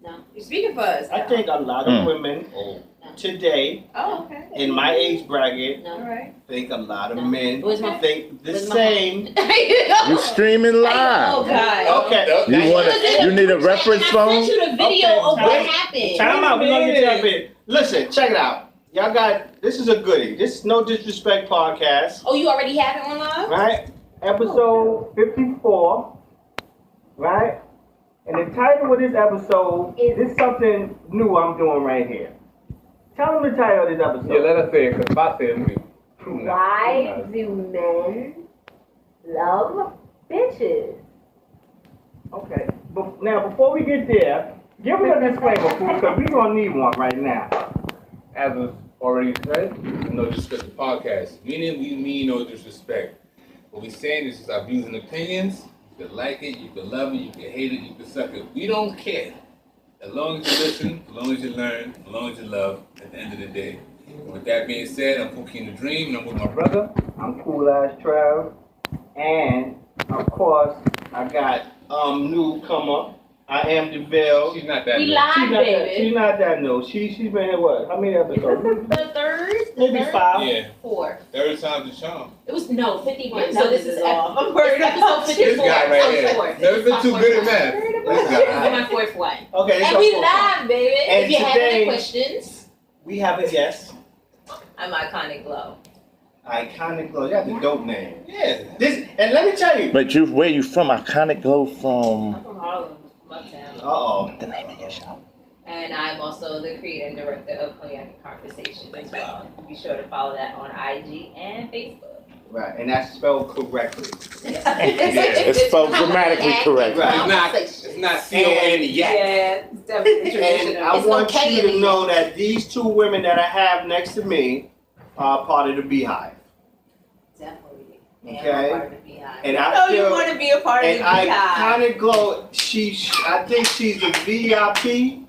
No. You're speaking for us. I think a lot of women today in my age bracket think a lot of men think the same. You streaming live. Oh God. Okay. You need a reference phone? I sent you the video of what happened. Time out. We're gonna get to that bit. Listen, check it out. Y'all got this is a goodie. This is No Disrespect podcast. Oh, you already have it online? Right? Episode 54. Right? And the title of this episode is something new I'm doing right here. Tell them the title of this episode. Yeah, let us say it, because if I say it, me. Why do men love bitches? Okay. But now, before we get there, give us a disclaimer, because we're going to need one right now. As was already said, No Disrespect the podcast. Meaning we mean no disrespect. What we saying is just our views and opinions. You can like it, you can love it, you can hate it, you can suck it. We don't care. As long as you listen, as long as you learn, as long as you love, at the end of the day. And with that being said, I'm Pookie the Dream, and I'm with my brother. I'm Cool Ass Trav. And, of course, I got newcomer. I am DeVille. She's not that We new. live, baby. She's not that new. She's been here what? How many episodes? The third? Maybe 5. Yeah. 4. Third time's the charm. It was 51. Your So this numbers is is off. episode 54. This guy right here. Fourth. Never been too good at math. This This is guy. my 4th one. Okay, And so we live, baby. And If you have today- any questions, we have a guest. I'm Iconic Glow. Iconic Glow. That's a dope name. Yeah. This, and let me tell you. But where you from? Iconic Glow from? I'm from Harlem, Uptown. Uh-oh. The name of your show. And I'm also the creator and director of Cognac Conversation as well. Be sure to follow that on IG and Facebook. Right, and that's spelled correctly. It's spelled grammatically correct. Right. It's not C-O-N yet. Yeah, it's definitely And traditional. I want you to know that these 2 women that I have next to me are part of the Beehive. Definitely. Okay. I'm a part of the Beehive. And I I know feel- you want to be a part of the And Beehive. Iconic Glow, I think she's the VIP.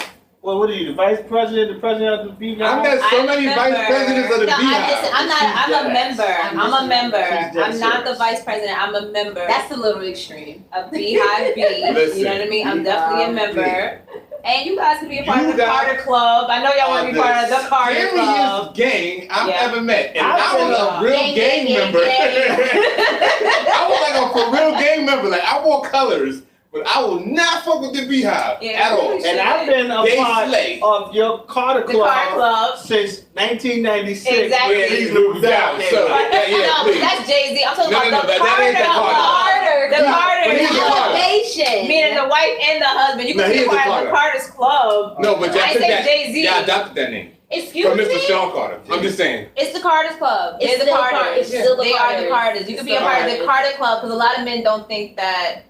Well, what are you, the vice president, the president of the Beehive? I've met so many vice presidents of the Beehive. I'm a member. I'm a member. She's dead I'm not the serious. vice president. I'm a member. That's a little extreme. A Beehive B. Listen. You know what I mean? I'm definitely a member. And you guys can be a part You of the guys Carter Club. I know y'all want to be part of the Carter Club. scariest gang I've Yeah. ever met. And I've I was been a real gang, gang gang, member. gang. I was like a for real gang member. Like I wore colors, but I will not fuck with the Beehive Yeah, at all. really And I've been a They part slay. of your Carter The Club, Carter Club. since 1996. Exactly. When Please these move moved down, out so there. No, please. that's Jay-Z. I'm talking No, about no, the that ain't the Carter Club. The Carter But he's the Carter. Elevation. Meaning the wife and the husband. You No, can he be a is the part of the Carter. Carter's Club. No, but y'all I took say that. Jay-Z. Y'all adopted that name Excuse from me? Mr. Sean Carter. I'm just saying. It's the Carter's Club. It's They're the still Carters. it's still the They are the Carters. You can be a part of the Carters. Carter Club because a lot of men don't think that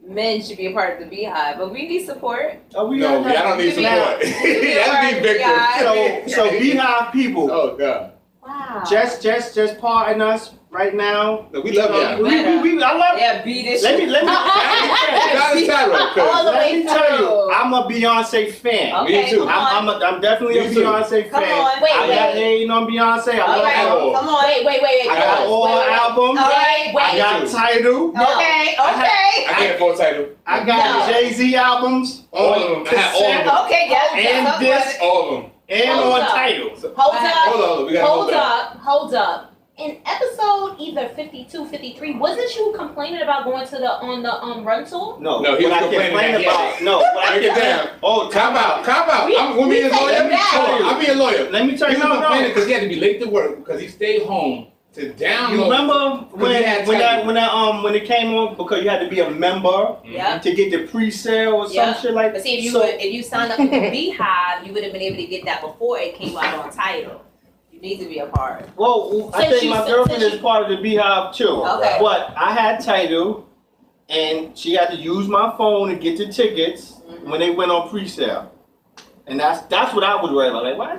men should be a part of the Beehive, but we need support. Oh, we No, got I don't need You support. can be a That's part me, of the Victor. Beehive. So Beehive people, Oh God. Wow. just pardon us right now. No, we love y'all. I love. Yeah, beat this Let me. Shout out to Tyra, All 'cause the Let way me tell you, through. I'm a Beyonce fan. Okay, Me too. come on. I'm definitely a Me too. Beyonce Come fan. on. Wait, I'm not wait. hating on Beyonce. I All love right, her. Oh. come on. Wait. I got all her albums. All right, I wait. got Tidal. No. Okay, I okay. can't afford title. I got No. Jay-Z albums. All of them. I had all of them. Okay, yes. And yes, this- All of them. And Hold on up. Tidal. Hold Hold up. on, we gotta Hold back. up. In episode either 52, 53, wasn't you complaining about going to the run tour? No, No, he what was I complaining complain that he about. had- No, what I Break it complain- down. Oh, Cop out. I'm gonna be a we lawyer. take it back. I'll be a lawyer. Let me tell He you, was no. complaining because he had to be late to work because he stayed home to download. You remember when he had Tidal. when it came on because you had to be a member Yeah. to get the pre-sale or some Yeah. shit like But see, if you signed up for the Beehive, you would have been able to get that before it came out on Tidal. You need to be a part. Well, I Since think you- my girlfriend since is part of the Beehive too. Okay. But I had Tidal, and she had to use my phone to get the tickets when they went on pre-sale. And that's what I was worried about. Like, why,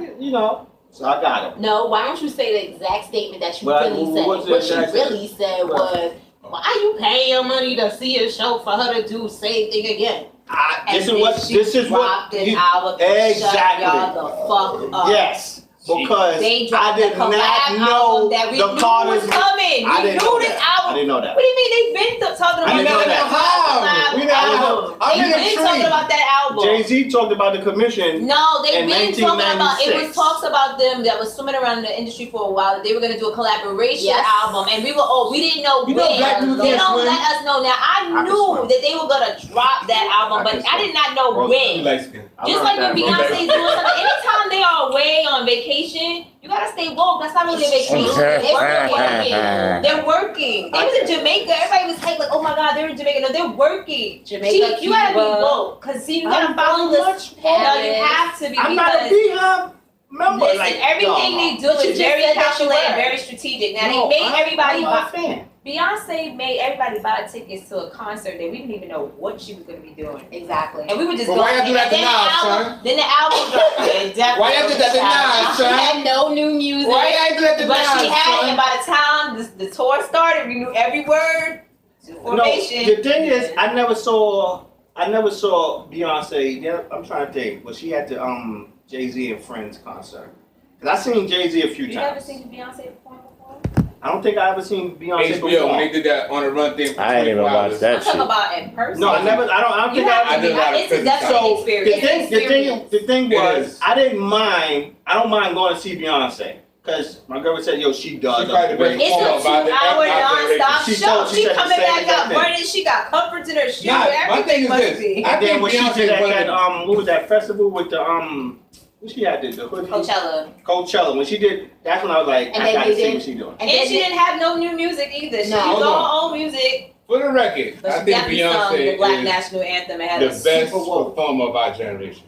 So I got them. No, why don't you say the exact statement that you Well, really said? what's the What she exact really said was, why are you paying your money to see a show for her to do same thing again? This is what dropped an you- album. Exactly. Shut y'all the fuck up. Yes. because They I dropped did the not collab know album that we the knew was Carters. coming. I We didn't knew know this that. album. I didn't know that. What do you mean they've been talking about I didn't know that that. collab We never know. album? I'm They've in a been tree. talking about that album. Jay-Z talked about the commission. No, they've in been talking about it. 1996. Was talks about them that was swimming around in the industry for a while. That they were gonna do a collaboration Yes. album, and we didn't know You know when. black people They can't don't swim. let us know. Now I can knew swim. that they were gonna drop that album, I but can I did not know Well, You when. light skin. Just like when Beyonce's doing something, anytime they are away on vacation, you gotta stay woke. That's not really a vacation. They're working. They're working. They was in Jamaica. Everybody was like, oh my God, they're in Jamaica. No, they're working. Jamaica, You gotta be Cuba. woke. Cause see, you gotta I'm follow very this. much No, you Paris. have to be I'm not a because Beehive member. listen, like, everything y'all. they do But you is just very said that you calculated, were. very strategic. Now No, they made everybody I'm buy. not a fan. Beyonce made everybody buy tickets to a concert that we didn't even know what she was gonna be doing. Exactly. And we were just But going. why y'all do that to and Nas, son? then the album dropped. Why y'all did that to Nas, She son? had no new music. Why y'all do that to But Nas, she had, son? and by the time the tour started, we knew every word to No, formation. the thing is, I never saw Beyonce. Yeah, I'm trying to think. Was she at the Jay-Z and Friends concert? Cause I seen Jay-Z a few You never times. seen Beyonce perform before? I don't think I ever seen Beyonce HBO, when they perform. did that on the run thing for I ain't even 24 watched hours. that I'm talking shit. about in person. No, I never. I don't You think have I. to did a lot of it's a physical. definite So experience. the thing It was, is. I didn't mind. I don't mind going to see Beyonce because my girl said, "Yo, she does." She probably the best It's a performer by 2-hour generation. non-stop She show. told- she She said the coming same back exact out thing. burning. She got comforts in her shoe. Nah, my thing Everything is must this. be. I And then think when she Beyonce did one of that the- what was that festival with the what she had the hoodie? Coachella. When she did, that's when I was like, And I then gotta you see did- what she doing. And And then she didn't have no new music either. She No. used Hold all on. her own music. For the record, But I she think definitely sung the Beyonce Black is National Anthem and had the a best super woke. performer of our generation.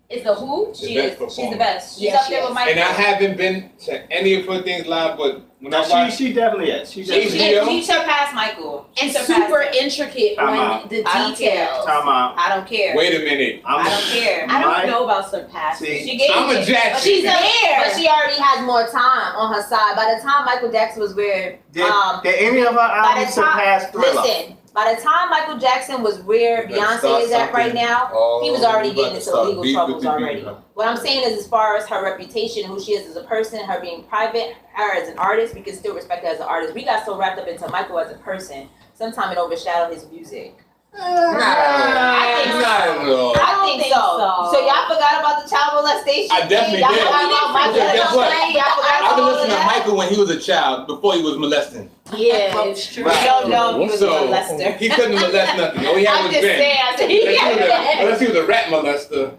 It's the who? The She best is. She's performer. the best. She's Yes, up there she with is. Michael. And I haven't been to any of her things live, but when I Now, watch, she definitely is. She definitely is. HBO? She surpassed Michael. She and surpassed super him. intricate Time on out. the I don't care. details. Time out. I don't care. wait a minute, I don't care. I don't My- know about surpassing. See, She gave I'm a it. jack But she's chick. there. But she already has more time on her side. By the time Michael Jackson was where, Did any of her by the albums surpass time, Thriller? listen, by the time Michael Jackson was where You better Beyonce start is at right something. now, he was Oh, already you getting about to into start legal beef troubles with the already. beef, huh? What I'm saying is, as far as her reputation, who she is as a person, her being private, her as an artist, we can still respect her as an artist. We got so wrapped up into Michael as a person, sometimes it overshadowed his music. I think not at all. I think so. So y'all forgot about the child molestation? I definitely Y'all did. forgot about Michael Because guess what? Jackson? Y'all forgot I've about been all listening to that? Michael when he was a child, before he was molesting. Yeah, it's true. We don't know if he was a So molester. he couldn't molest nothing. All he had I'm was just Ben. saying, I said, Unless he was a rat molester,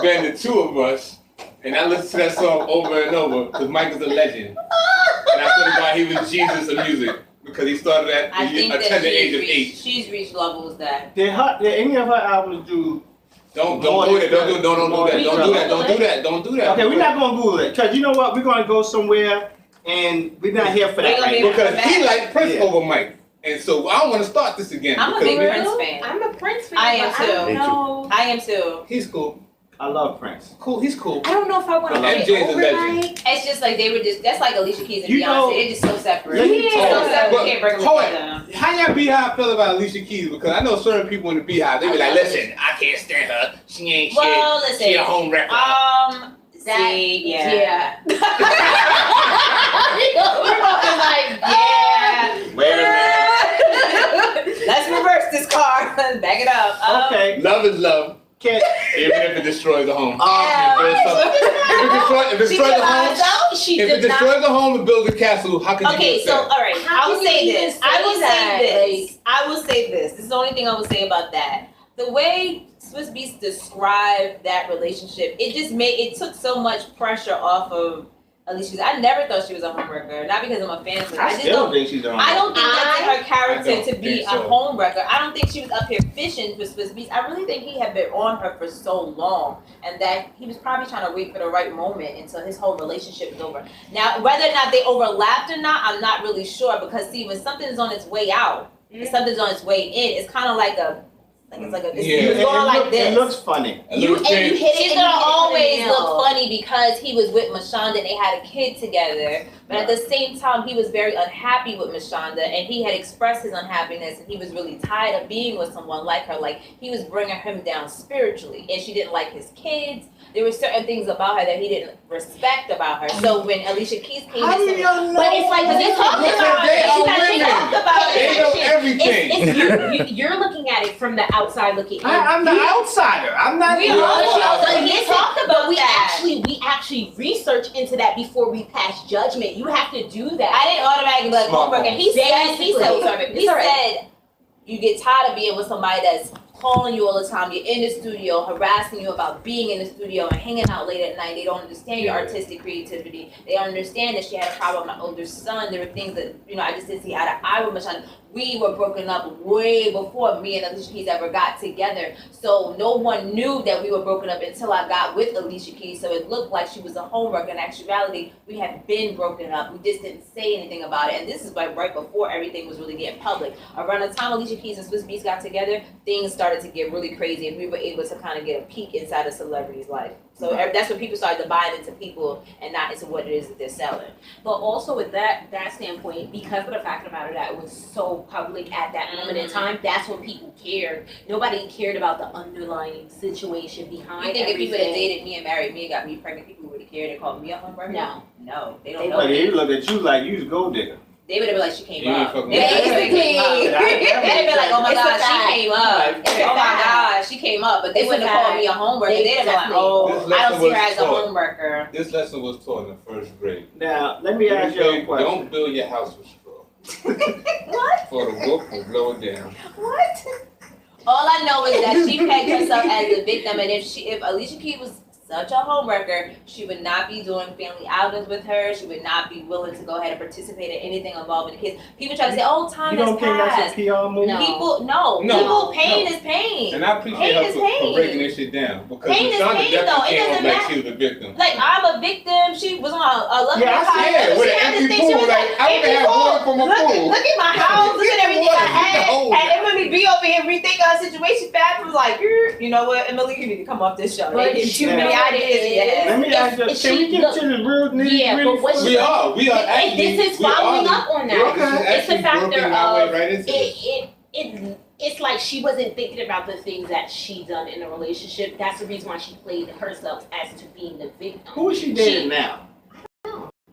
Ben, the two of us. And I listened to that song over and over because Michael's a legend. And I thought about he was Jesus of music because he started at I think a that tender age of 8. she's reached levels that. Did any of her albums do? Don't do that. Don't do that. Don't do that. Okay, we're not gonna Google it because you know what? We're gonna go somewhere and we're not here for that We're gonna right be- now. Because he liked Prince Yeah. over Mike. And so I don't want to start this again. I'm a because big Prince fan. I'm a Prince fan. I am but I don't too. Me too. know. I am too. he's cool. I love Prince. Cool. He's cool. I don't know if I want to I love get MJ's a over legend. Mike. It's just like they were just, that's like Alicia Keys and You Beyonce. know- They're just so separate. Let me They're tell so you. separate. But You can't bring them hold together. How y'all Beehive feel about Alicia Keys? Because I know certain people in the Beehive, they be like, listen, I can't stand her. She ain't shit. Well, She listen. a home wrecker. See, yeah. Yeah. We're both like, yeah. Wait a minute. Let's reverse this car. Back it up. Okay. Love is love, Can't. even if it destroys the home. Yeah. If it She destroys did the home, not know. She if it did not. destroys the home and builds a castle, how can you Okay, be so upset? all right, How I will can you say even this. say I will that? say this. I will say this. This is the only thing I will say about that. The way Swiss Beats described that relationship, it took so much pressure off of Alicia. I never thought she was a homewrecker. Not because I'm a fan of her. I just still don't. think she's on. I don't think that's in her I character don't to be think a so. homewrecker. I don't think she was up here fishing for Swiss Beats. I really think he had been on her for so long, and that he was probably trying to wait for the right moment until his whole relationship is over. Now, whether or not they overlapped or not, I'm not really sure because see, when something is on its way out, and something's on its way in, it's kind of like Like it's like a. Yeah. He was going like this. It looks funny. You hit it. She's and gonna you hit it always in the look nail. funny because he was with Mashonda and they had a kid together. But at the same time, he was very unhappy with Mashonda and he had expressed his unhappiness and he was really tired of being with someone like her. Like he was bringing him down spiritually and she didn't like his kids. There were certain things about her that he didn't respect about her. So when Alicia Keys came How do in, y'all know? But it's like because they talked Because about they it. are They women. talked about They it. know everything. You're looking at it from the outside looking in. I'm the outsider. I'm not. We the all outsider. but he talked about we that. actually research into that before we pass judgment. You have to do that. I didn't automatically be like Smart homework. And he said, Basically. he said, you get tired of being with somebody that's calling you all the time. You're in the studio, harassing you about being in the studio and hanging out late at night. They don't understand your artistic creativity. They don't understand that she had a problem with my older son. There were things that, I just didn't see eye to eye with Mashonda. We were broken up way before me and Alicia Keys ever got together. So no one knew that we were broken up until I got with Alicia Keys. So it looked like she was a homework. In actuality, we had been broken up. We just didn't say anything about it. And this is like right before everything was really getting public. Around the time Alicia Keys and Swiss Beats got together, things started to get really crazy and we were able to kind of get a peek inside a celebrity's life. So that's when people started to buy into people and not into what it is that they're selling. But also with that standpoint, because of the fact of the matter that it was so public at that moment in time, that's when people cared. Nobody cared about the underlying situation behind You think if people had everything. dated me and married me and got me pregnant, people would have cared and called me a homewrecker? No, they don't know. But he look at you like you was a gold digger. They would have been like, she came You ain't up. fucking They with basically, that. they'd be like, oh my It's a God, fact. she came up. Oh my God, she came up. But they It's a wouldn't have called fact. me a homeworker. They They'd have been like, definitely- oh, This I don't lesson see her was as a taught. homeworker. This lesson was taught in the first grade. Now let me ask you a question. Don't build your house with straw. What? For the wolf will blow it down. What? All I know is that she pegged herself as a victim, and if Alicia Keys was such a homewrecker, she would not be doing family outings with her. She would not be willing to go ahead and participate in anything involving the kids. People try to say, "Oh, time You has don't think that's passed." a PR move? No. People, pain is pain. And I appreciate Pain her is for pain. breaking this shit down. Because Pain is Mashonda pain, though. definitely It came doesn't up like matter. she was a victim. Like, I'm a victim. She was on a Love Yeah, I Hip Hop. see Yeah, with She an had this empty thing. She pool. was Like, I empty would have pool. water from a pool. Look at my house. Look at everything I had. Oh. And Emily B over here rethinking her situation. Fab was like, you know what, Emily, you need to come off this show. But They you give know me what it ideas. is? Yes. Let me ask you, If can we she- get look, to the real nitty Yeah, gritty? but what We are actually. this is following up on that. Okay. It's the factor working our of way right into this. it's like she wasn't thinking about the things that she done in a relationship. That's the reason why she played herself as to being the victim. Who is she dating now?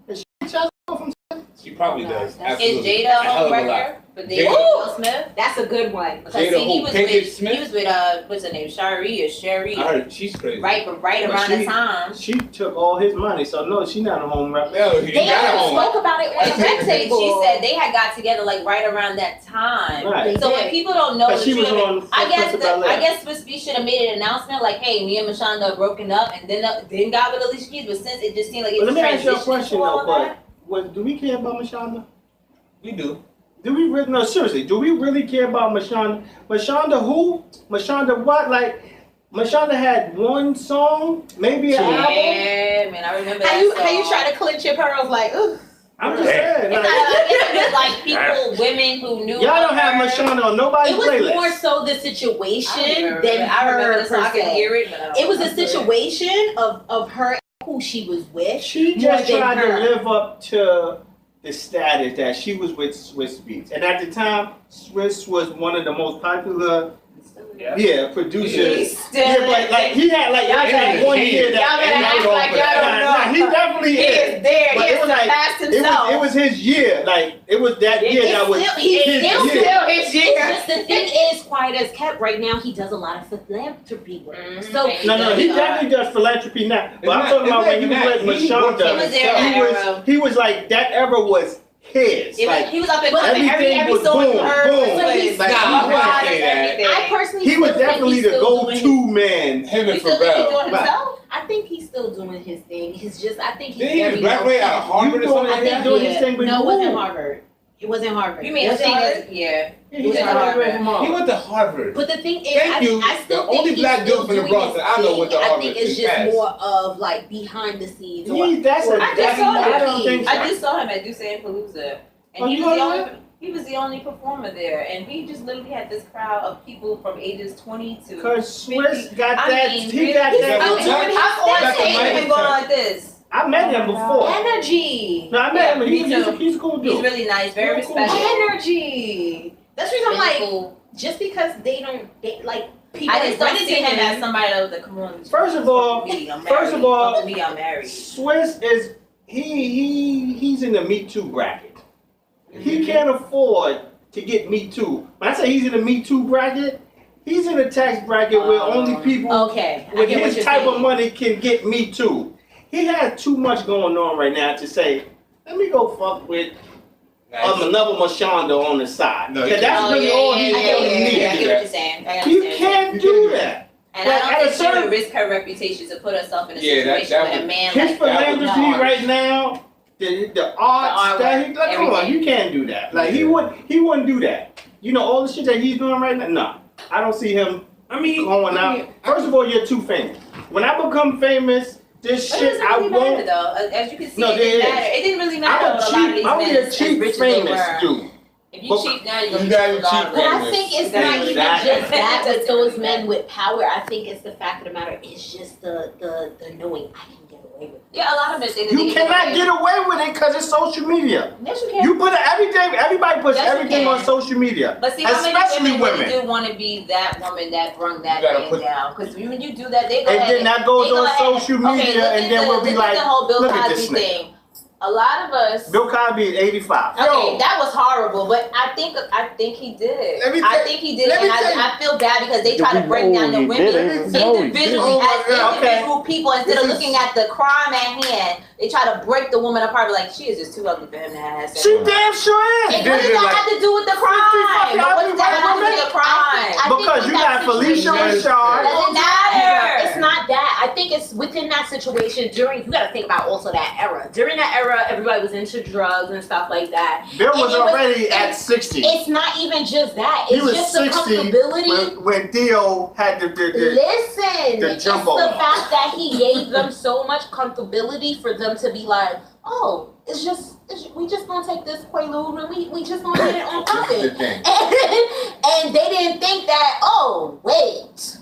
Is she Chelsea from? She probably does. Is Absolutely. Jada a hell of a lot. homewrecker? But they Jada. Will Smith? That's a good one. Because Jada see, he who? was Pinkett with, Smith? he was with, what's her name, Shari or Sherry? I heard she's crazy. Right But around the she- time. She took all his money, so no, she not a home rep. No, he They got already home. spoke about it on the red She table. said they had got together like right around that time. Right. So when people don't know, Because she the was truth, on. I guess Prince of Bel-Air. I guess Swiss Beats should have made an announcement like, "Hey, me and Mashonda are broken up," and then got with Alicia Keys. But since it just seemed like it But was let me ask you a transitioning question to all though, that. but do we care about Mashonda? We do. Do we really? No, seriously. Do we really care about Mashonda? Mashonda who? Mashonda what? Like, Mashonda had one song, maybe an album. Yeah, man, I remember How that you song. try to clinch your pearls like, ugh. I'm just saying. It's Like, not, I guess it was like people, women who knew. y'all don't have her. Mashonda on nobody's It was playlist. more so the I don't even situation remember. than I remember her the song. I per could se. hear it, but I don't It was a remember it. situation of her, who she was with. She more just than tried her. to live up to the status that she was with Swiss Beats, and at the time, Swiss was one of the most popular, producers. He's still Yeah, but like he had like y'all had one year that Y'all better act like y'all don't know. he definitely He is. is there. But He it is was like- surpassed It himself. was his year. Like it was that year that was He's his still year. his It's just the thing is, quiet as kept. Right now, he does a lot of philanthropy work. Mhm. So No, he definitely does philanthropy now. But I'm It's talking not- about when he it's was not- with he worked Mashonda. He was there in that era. He was like that era was his. Like He was up and coming. everything Every was song boom, you heard boom. was he's- Like, Nah, he I was- wouldn't say that. everything. I personally, he was still think definitely he's the still doing go-to man. Him and You still think he's Pharrell. doing himself? I think he's still doing his thing. He's just, I think he's Didn't he very. graduate out of Harvard or You something doing- like he that? doing his thing with No, it who? wasn't Harvard. It wasn't Harvard. You mean Was the it thing Harvard? is, yeah. He was just at Harvard. graduated from He Harvard. went to Harvard. But the thing is, Thank you. I still The think only he's black still dude from doing Nebraska his I know went to thing. I Harvard. think it's It's just fast. more of like behind the scenes. or- That's a or I just that's saw I him. don't think so. I just saw him at Duce and Palooza. Oh, And he you was the know only, that? He was the only performer there, and we just literally had this crowd of people from ages 20 to. Cause Swiss 50. got I that. mean, He got really, that. I mean, how Got the he mic been going touch. like this? I met him before. Energy. No, I met him. Yeah, me too. He's a cool dude. He's really nice, very Real cool. respectful. Energy. That's the reason I'm Really like, cool. just because they don't, like, people I just don't rented see him as him. somebody that was like, come on. First of all- to me, I'm married. Swiss is he's in the Me Too bracket. He can't afford to get Me Too. When I say he's in the Me Too bracket, he's in a tax bracket where only people Okay. I with get what his you're type saying. of money can get Me Too. He has too much going on right now to say, let me go fuck with another Mashonda on the side. No, Cause that's really all he I get what really you're saying. I needs. get what you're saying. I You understand. can't do that. And Like, I at a don't think she certain- would risk her reputation to put herself in a Yeah, that- situation that with a would- man His like that. philanthropy Hard. right now, the arts that he like, come on, everything. you can't do that. Like he wouldn't do that. You know all the shit that he's doing right now. No, I don't see him going out. First of all, you're too famous. When I become famous, this But it shit doesn't I really matter won't. though. As you can see, No, it didn't there is. matter. It didn't really matter I'm what a lot of these a men as cheap rich as they famous were. dude. If you But- cheap now, you're You gonna be gotta cheap be cheap regardless. But I famous. think it's Exactly. not even Exactly. just that with those men with power. I think it's the fact of the matter. It's just the knowing I can get away with it. Yeah, a lot of men say that You cannot get away with it because it's social media. Yes, you can. You put everything. Everybody puts Yes, you everything can. on social media, But see, how many especially women women. really do want to be that woman that brung that You gotta man put- down? Because when you do that, they go And ahead then that goes they go on ahead social okay, media, look and at then the- we'll be look like, at the whole Bill look at Cosby this nigga. thing. A lot of us. Bill Cosby is 85. Okay, that was horrible, but I think he did. Let me I tell- think he did, let me and tell you- I feel bad because they try to break down the he women didn't. No, he individually didn't. as Oh, okay. individual people instead of This is- looking at the crime at hand. They try to break the woman apart, like she is just too ugly for him to have sex. She with. damn sure is. And what does that have to do with the crime? But what does that have to do with the crime? I think Because with you that got Felicia situation- Rashad. Doesn't matter. It's not that. I think it's within that situation during, you gotta think about also that era. During that era, everybody was into drugs and stuff like that. Bill was it was- already at it's- 60. It's not even just that. He It's was just the 60 comfortability. when Theo had the Listen, the it's jumbo the on. fact that he gave them so much comfortability for them to be like, oh, we just gonna take this Quaalude and we just gonna get it on This is the popping. thing. And they didn't think that, oh, wait,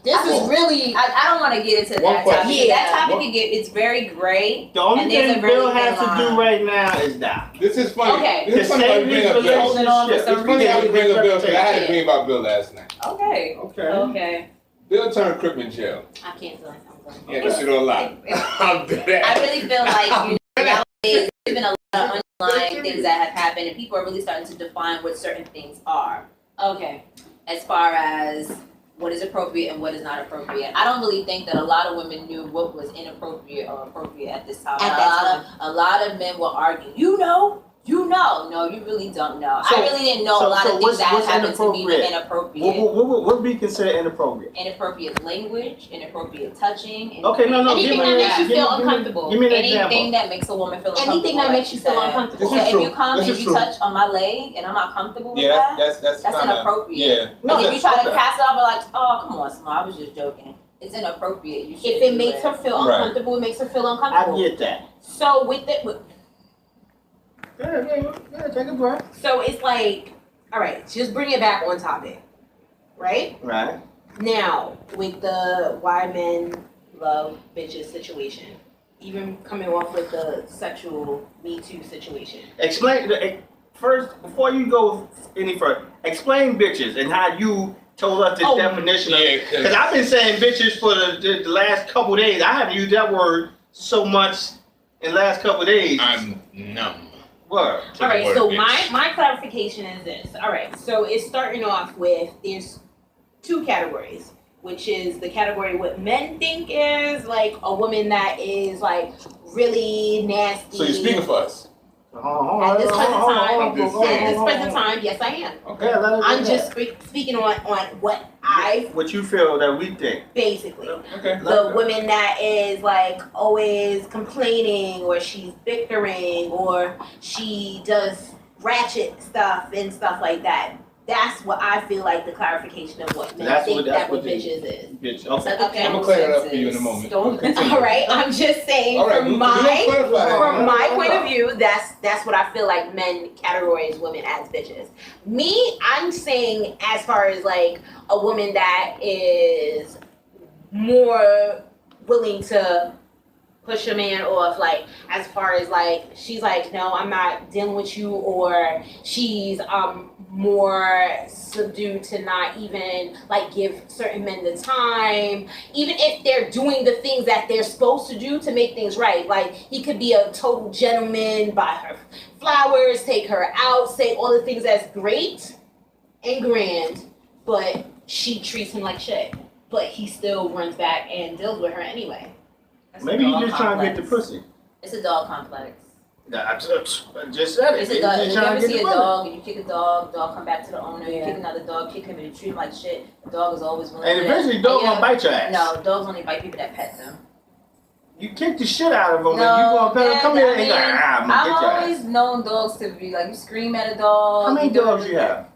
this is really. I don't want to get into One that question. topic. That Yeah. topic can get it's very gray. The only And there's thing a really Bill has thin to do line. right now is that. This is funny. Okay. This is To funny how save you bring his up Bill. Holding on for relationship. some It's funny how you bring up Bill, because I had a reputation. dream about Bill last night. Okay. Okay. Okay. Bill turned Crip in jail. I can't feel like I'm Yeah, that shit on lock. I'll do I that. really feel like nowadays there's been a lot of underlying things that have happened, and people are really starting to define what certain things are. Okay. As far as what is appropriate and what is not appropriate. I don't really think that a lot of women knew what was inappropriate or appropriate at this time. At that a lot of men will argue, you know. No, you really don't know. So- I really didn't know so- a lot so of things what's- that what's happened to me were inappropriate? inappropriate. What would be considered inappropriate? Inappropriate language, inappropriate touching. Okay, no, Anything give me that makes you give me- feel give me- uncomfortable. Give me an Anything example. that makes a woman feel uncomfortable. Anything that like makes you feel said. uncomfortable. This So is if true. you come This and is you true. touch on my leg and I'm not comfortable with Yeah, that, that's that's kinda, inappropriate. Yeah. No, and if you try to okay. pass it off like, oh, come on, Small, I was just joking. It's inappropriate. You If shouldn't it do makes her feel Right. uncomfortable, it makes her feel I uncomfortable. get that. So with it, Yeah, take a breath. so it's like, all right, just bring it back on topic, right? Right. Now with the why men love bitches situation, even coming off with the sexual Me Too situation. Explain first before you go any further. Explain bitches and how you told us the Oh, definition of Yeah, it. Because I've been saying bitches for the last couple days. I haven't used that word so much in the last couple days. I'm numb. Word. to the All right, word so bitch. my clarification is this. All right, so it's starting off with there's two categories, which is the category what men think is like a woman that is like really nasty. So you're speaking for us. At this present time, I'm just saying. at this present time, yes, I am. Okay. Yeah, let us I'm do just speaking on what I what you feel that we think. basically. Okay. The woman that is like always complaining or she's bickering or she does ratchet stuff and stuff like that. That's what I feel like the clarification of what men That's think what- that that's what what they- bitches is. Bitch, okay. Okay. I'm gonna clear that up for you in a moment. Don't- All right, I'm just saying All right, from we don't clarify that. from my No, point no. of view, that's what I feel like men categorize women as bitches. Me, I'm saying as far as like a woman that is more willing to push a man off, like as far as like she's like, no, I'm not dealing with you, or she's more subdued to not even like give certain men the time, even if they're doing the things that they're supposed to do to make things right. Like he could be a total gentleman, buy her flowers, take her out, say all the things that's great and grand, but she treats him like shit. But he still runs back and deals with her anyway. That's a Maybe dog you just trying to get the complex. pussy. It's a dog complex. I just said it. It's Maybe a dog. you If just you trying ever to see get a the money. dog and you kick a dog, dog come back to the owner. You Yeah. kick another dog, kick him, and you treat him like shit. The dog is always willing And to do eventually, that. dog And gonna bite your ass. No, dogs only bite people that pet them. You kick the shit out of him, and No, you gonna pet him. man, Come here, I and go, mean, I'm gonna I've get your ass. always known dogs to be like, you scream at a dog. How many you do dogs this, you have?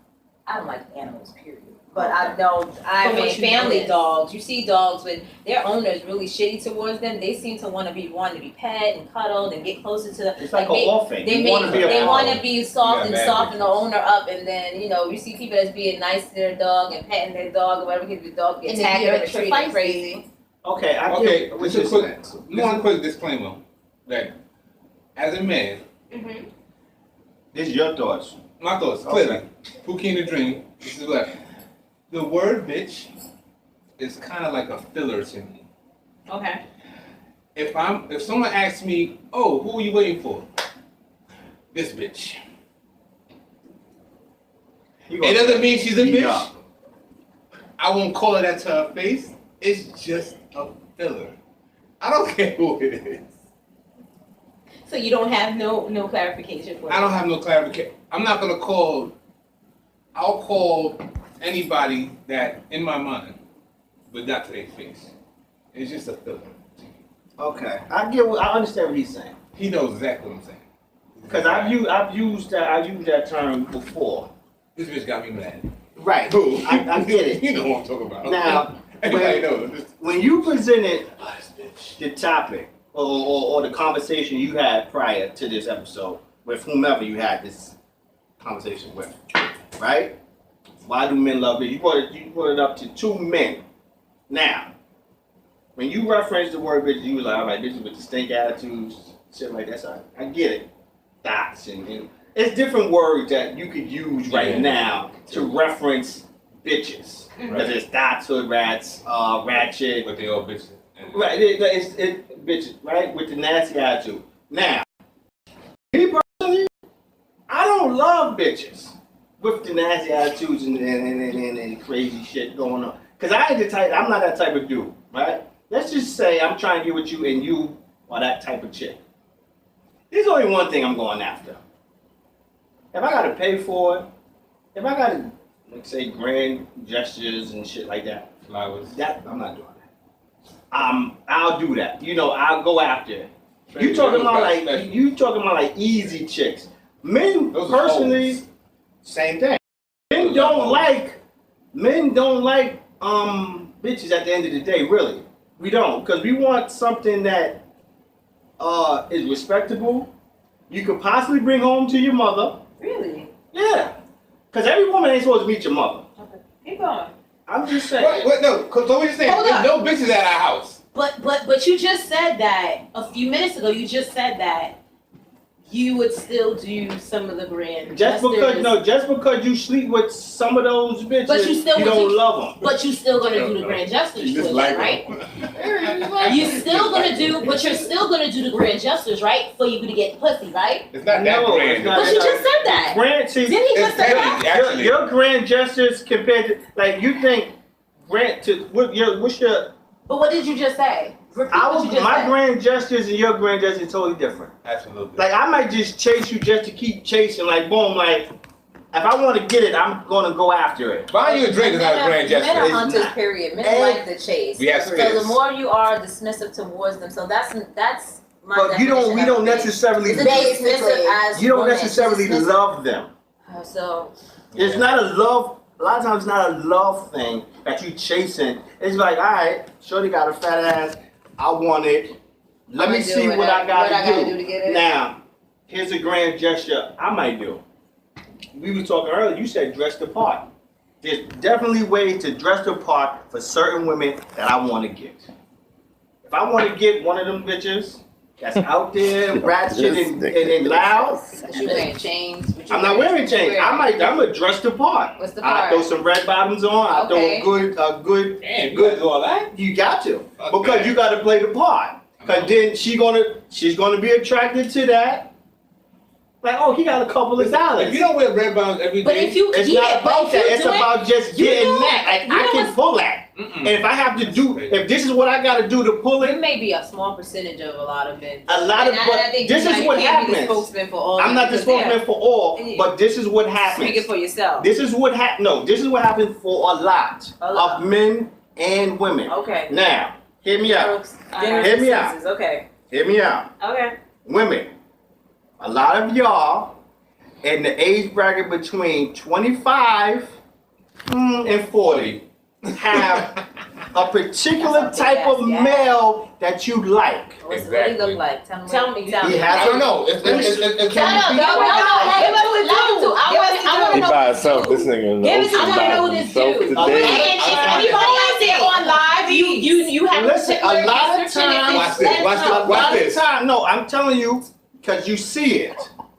I don't like animals, period. But I know, I From what mean, you family notice. dogs. You see dogs with their owners really shitty towards them. They seem to want to be pet and cuddled and get closer to the. It's like a they- orphan. They You wanna be a they want father. to be soft Yeah, and mad soften the bitches. owner up, and then you see people that's being nice to their dog and petting their dog or whatever. Because the dog gets And they tagged get and extra treated feisty. crazy. Okay, I Okay, get what just you're a quick, saying. just a quick disclaimer that as a man, Mm-hmm. This is your thoughts. my thoughts Okay. clearly, Pookie in the Dream. This is what the word bitch is kind of like a filler to me. Okay. If someone asks me, oh, who are you waiting for? This bitch. You It gonna doesn't mean she's a beat bitch. up. I won't call her that to her face. It's just a filler. I don't care who it is. So you don't have no clarification for I don't have no clarification. I'm not gonna call. I'll call anybody that in my mind, but not to their face. It's just a filler. Okay, I understand what he's saying. He knows exactly what I'm saying. Because I've used that term before. This bitch got me mad. Right. Who? I get it. You know what I'm talking about. Now, everybody when- knows. When you presented Oh, this bitch. the topic or the conversation you had prior to this episode with whomever you had this conversation with, right? Why do men love it? You brought it up to two men. Now, when you reference the word bitch, you was like, all right, bitches with the stink attitudes, shit like that. So I get it. Dots and it's different words that you could use right Yeah. now to reference bitches. Because it's dots, hood rats, ratchet. But they all bitches. And Right, it's bitches, right? With the nasty attitude. Now, me personally, I don't love bitches with the nasty attitudes and crazy shit going on. Cause I'm not that type of dude, right? Let's just say I'm trying to get with you and you are that type of chick. There's only one thing I'm going after. If I gotta pay for it, if I gotta, like say, grand gestures and shit like that, flowers. that I'm not doing that. I'll do that. I'll go after it. You Special. talking about like easy chicks. Men Those are personally, hoes. same thing. Men Those are don't hoes. like bitches at the end of the day, really. We don't, because we want something that is respectable. You could possibly bring home to your mother. Really? Yeah. Because every woman ain't supposed to meet your mother. Okay. Keep going. I'm just saying. What? No. So what you saying? Hold There's up. no bitches at our house. But you just said that a few minutes ago. You just said that you would still do some of the grand Just because you sleep with some of those bitches, But you still would don't do- love them. But you still gonna do the grand gestures, You just with like it, right? them. You still gonna do, but you're still gonna do the grand gestures, right? For you to get pussy, right? It's not that No, grand. it's not. But you just said that. Grand, see, Didn't he It's just say that? petty, actually. your grand gestures compared to like you think grand to what's your But what did you just say? Repeat what you just my said. grand gestures and your grand gestures is totally different. Absolutely. Like I might just chase you just to keep chasing, like boom, like if I want to get it, I'm gonna go after it. Buying you a drink is not a grand Men are gesture. It's hunters, not. period. Men And- like the chase. We have So space. the more you are dismissive towards them, so that's my But we don't definition of a bitch. necessarily Is it dismissive as you don't woman? necessarily Dismissive. love them. So It's not a love. A lot of times, it's not a love thing that you chasing. It's like, all right, shorty got a fat ass. I want it. Let me see what I gotta do to get it. Now, here's a grand gesture I might do. We were talking earlier. You said dress the part. There's definitely ways to dress the part for certain women that I want to get. If I want to get one of them bitches that's out there, ratchet and loud. You wearing chains? I'm not wearing chains. I'm gonna dress the part. What's the I part? throw some red bottoms on. I Okay. throw a good. Damn, you gotta do all that? You got to, Okay. because you got to play the part. Cause then she's gonna be attracted to that. Like, oh, he got a couple of dollars. If you don't wear red bottoms every day, But if you, It's yeah, not but about if that. you It's do it- about just you getting know- that. Like, you know I can what's- pull that. And if I have to do, if this is what I got to do to pull It it, may be a small percentage of a lot of men. a lot of. And I But think this you is know, what you can't be the happens. spokesman for all. I'm not the because they're- spokesman for all, Yeah. but this is what Speak it happens. for yourself. This is what No, this is what happens for a lot A lot. of men and women. Okay. Now, hear me out. Hear me out. Okay. Hear me out. Okay. Women, a lot of y'all in the age bracket between 25 and 40 have a particular type of male that you like. What does he look like? Tell me. He has I don't know. It's No, give it to. I want He to know. by himself. This nigga knows. Give it to he him. by I know this himself dude. today. And anybody out there on live, you have Listen, a particular lot of description. times- Watch this, watch a this. lot of time. No, I'm telling you, because you see it.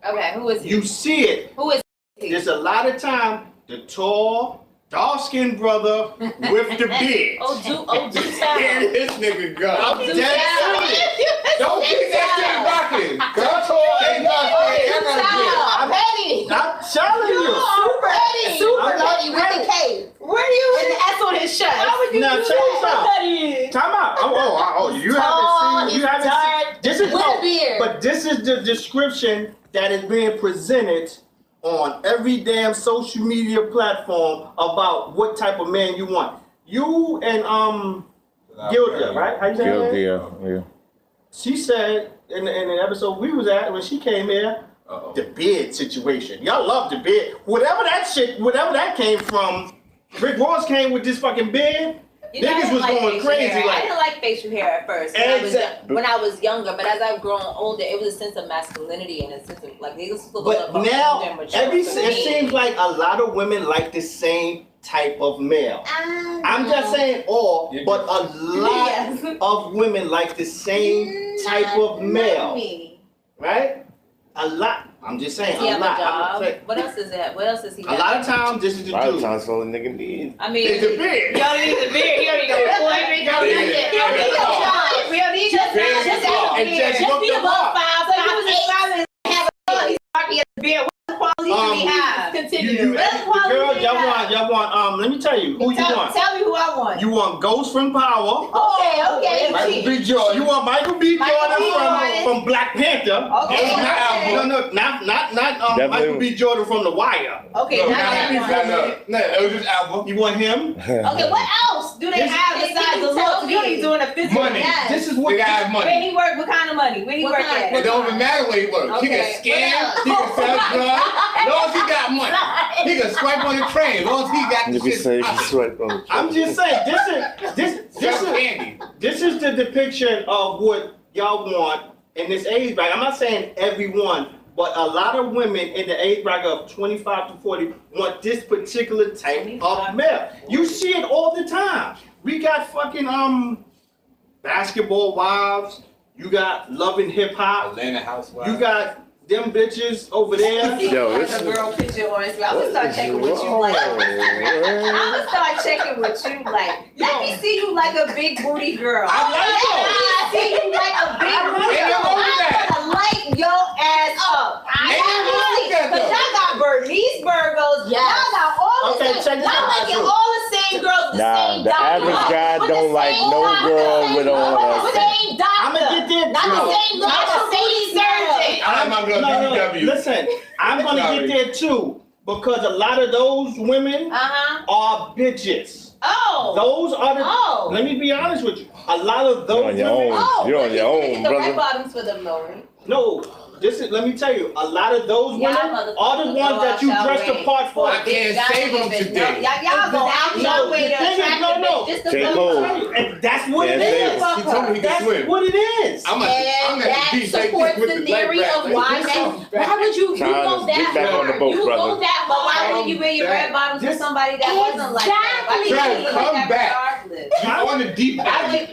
Okay. Who is he? You see it. Who is he? There's a lot of time the tall, dark-skinned brother with the beard. do Here this nigga go. I'm dead serious. Don't keep that shit rocking. Girl, tall and I'm telling you. Super I'm not petty with petty. the K. Where do you? And the S on his shirt. How would Now, check this out. Time out. You haven't seen. You haven't seen. This is with a beard. But this is the description that is being presented on every damn social media platform about what type of man you want. You and Gilda, right? How you say her name? Yeah. She said in the episode we was at when she came here, the beard situation. Y'all love the beard. Whatever that came from. Rick Ross came with this fucking beard. You know, I Niggas didn't was like going facial crazy. hair. I Like, didn't like facial hair at first. When I was younger, but as I've grown older, it was a sense of masculinity and a sense of like they just but now, it seems like a lot of women like the same type of male. I'm just saying all, but a lot of women like the same type of male, right? A lot. I'm just saying, Does he a have a lot. job? What else is that? What else is he? A lot of times, this is the A lot of dude. times, all a nigga need. I mean, It's the beard. you don't need the beard. You don't need no employment. You don't need it. You don't need no job. We don't need your Beard job. is law. And just Just look be the above part. 5, 5, 8. Have a beard. What qualities do we have? Continue. Girl, y'all want, let me tell you, who you want? Tell me who I want. You want Ghost from Power. Okay. Michael B. Jordan. You want Michael B. Michael Jordan B. Jordan. from Black Panther. Okay. No, not Definitely. Michael B. Jordan from The Wire. Okay, No, now that one. no, it was just album. You want him? Okay, what else do they This- have besides the look? You don't need doing a physical. Money. Yes. This is They what. gotta have Where money. he work? What kind of money? Where he What work kind? at? It don't even matter where he works. He can Okay. scam, he can sell drugs, as long as he got money. He can swipe on the train, as long as he got the You be shit. safe and swipe on. I'm just saying, Sell candy. this is the depiction of what y'all want in this age bracket. I'm not saying everyone, but a lot of women in the age bracket of 25 to 40 want this particular type of male. You see it all the time. We got fucking Basketball Wives. You got Love and Hip Hop. Atlanta Housewives. You got them bitches over there. Yo, Like this a is. girl picture on Instagram. I'm gonna start checking what you like. I'm gonna start checking what you like. Let me see you like a big booty girl. I like Let me see you like a big booty Ain't girl. nothing wrong with that. I'm gonna light your ass up. Ain't nothing wrong with that, Cause though. y'all got Bernice Burgos. Yes. Y'all got all the Okay, same. check this Y'all out. liking all the same girls with the Nah, same the doctor. average guy With the don't like same no doctor, girl same with all doctor, that with stuff. the same doctor. I'ma get there. Not the No. same doctor, same surgeon. I'm not gonna No, BBW. listen, I'm gonna Sorry. get there too because a lot of those women Uh-huh. are bitches. Oh. Those are the. Oh. Let me be honest with you. A lot of You're those on your women. own. You're on your You own, get the red brother. bottoms for them, though, right? No, let me tell you, a lot of those women are the ones that you dressed apart for. I can't save them today. Y'all go out your way to attract the bitch just to J. fuck Cole. her. And that's what it Yeah, is. He told me he could That's swim. what it is. I'm And that supports the theory of why men. Why would you go Trying to that get back on the hard? boat, You brother. go that But why hard. wouldn't you wear your red bottoms for somebody that wasn't like that? Why Exactly. can't you Come look at back. regardless? You on the deep end.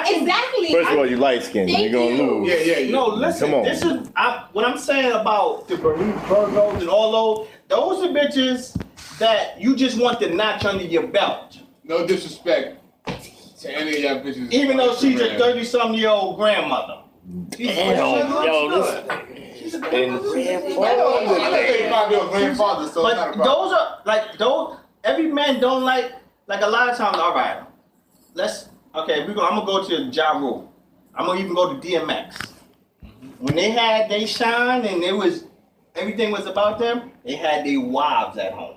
Exactly. First of all, you light skinned. Thank You're gonna you. lose. Yeah. No, listen. Come on. This is what I'm saying about the Virgos and all those are bitches that you just want the notch under your belt. No disrespect to any of y'all bitches. Even though she's a 30-something-year-old grandmother. Damn, yo, this. And I'm a 35-year-old grandfather, so it's not a But problem. those are like those. Every man don't like a lot of times. All right, I'm gonna go to Ja Rule. I'm gonna even go to DMX. When they had they shine and everything was about them, they had their wives at home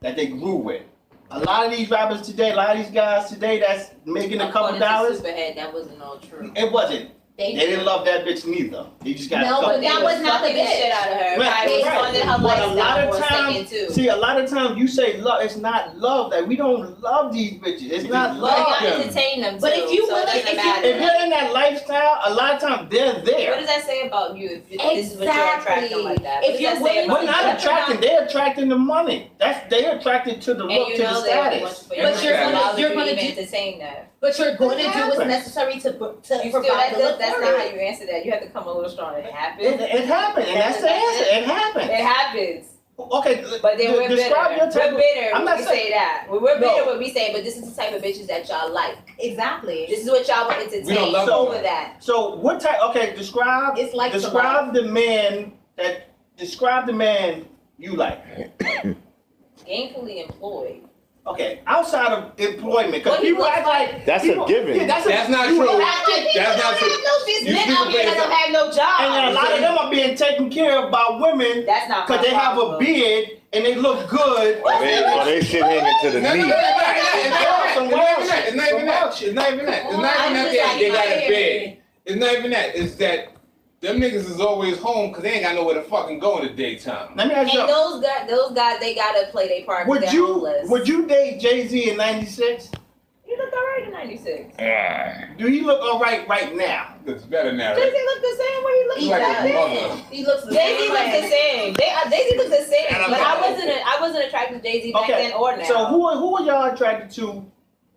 that they grew with. A lot of these rappers today, a lot of these guys today that's making a couple dollars, Superhead, that wasn't all true. it wasn't. They didn't love that bitch neither. They just got No, a couple. but that was not the fucking bitch. shit out of her. Right, Probably right. wanted her But a lifestyle lot for of a times, second too. see, a lot of times you say love. It's not love that we don't love these bitches. It's not Well, you love. gotta them. entertain them too. But if you so it willing- doesn't if you- matter. If you're in that lifestyle, a lot of times they're What there. does that say about you if this is what you're attracting Exactly. like that? If What does you're that say willing about We're not you? attracting. They're attracting the money. They're attracted to the And look, you to the know they only want status. you for But you're your gonna- you're to gonna even do- entertain that. But you're going to It do what's happens. necessary to You still provide the look that's for not it. how you answer that. You have to come a little stronger. It happens. It happened, and that's the answer. It happened. It happens. Okay, But then we're bitter. describe your type We're of. bitter I'm when not we saying- say that. We're bitter No. when we say, but this is the type of bitches that y'all like. Exactly. This is what y'all want to We don't entertain. love So them. with that. So what type? Okay, describe It's like the man that describe the man you like. Gainfully employed. Okay, outside of employment, because What he people looks act like- like That's a people, given. Yeah, That's not you true. have to- That's not true. These You men people out here that say don't have no job. And a lot of them are being taken care of by women That's not because they have a problem. beard and they look good. They shit hanging to the No, knee. it's not even that. It's not even that. It's not even that they got a bed. It's not even that. It's that them niggas is always home because they ain't got nowhere to fucking go in the daytime. Let me ask you, And those guys, they gotta play their part. 'Cause they're homeless. would you date Jay-Z in '96? You look alright in '96. Do he look all right now? It's better now, Jay Z right? look the same way he looks He's like back his then. mother. He looks the Jay Z same looks the way. same. Jay Z looks the same. And I'm But like- I wasn't attracted to Jay Z back Okay, then or now. so who are y'all attracted to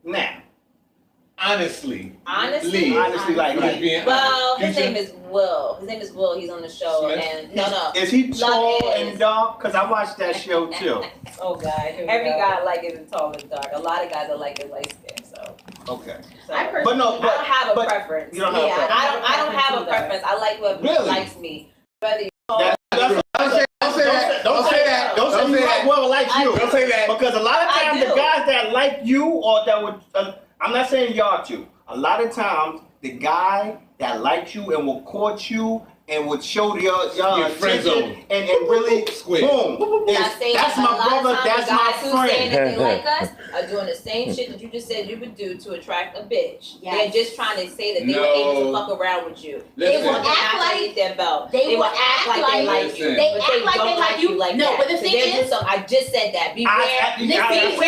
now? Honestly. Honestly? Honestly, like being Well, honest. his name is Will. His name is Will. He's on the show, Smith? and no. Is he tall Love and is- dark? Because I watched that show too. Oh God, every guy I like is tall and dark. A lot of guys I like is light skin. So, Okay. I personally- But no, I don't have a but preference. you don't have a Yeah, preference. I don't have a preference. I like whoever Really? likes me. Whether you That- that's- Don't say that. Don't say that. Don't say Don't you say like that. well like you. Don't say that. Because a lot of I times the do. guys that like you or that would, I'm not saying y'all two. A lot of times the guy that likes you and will court you and would show your Your friend attention zone. and really Squid. boom. Not saying That's that, my but a lot of brother. times That's the my guys who saying friend. that they like us are doing the same shit that you just said you would do to attract a bitch. Yes. They're just trying to say that they were No. able to fuck around with you. Listen. They will act act like- like their belt. they will will act like they like you. Listen. They But act they like don't they like you. like No, that. but the So thing they'll do is- something. I just said that. Beware I of the I hidden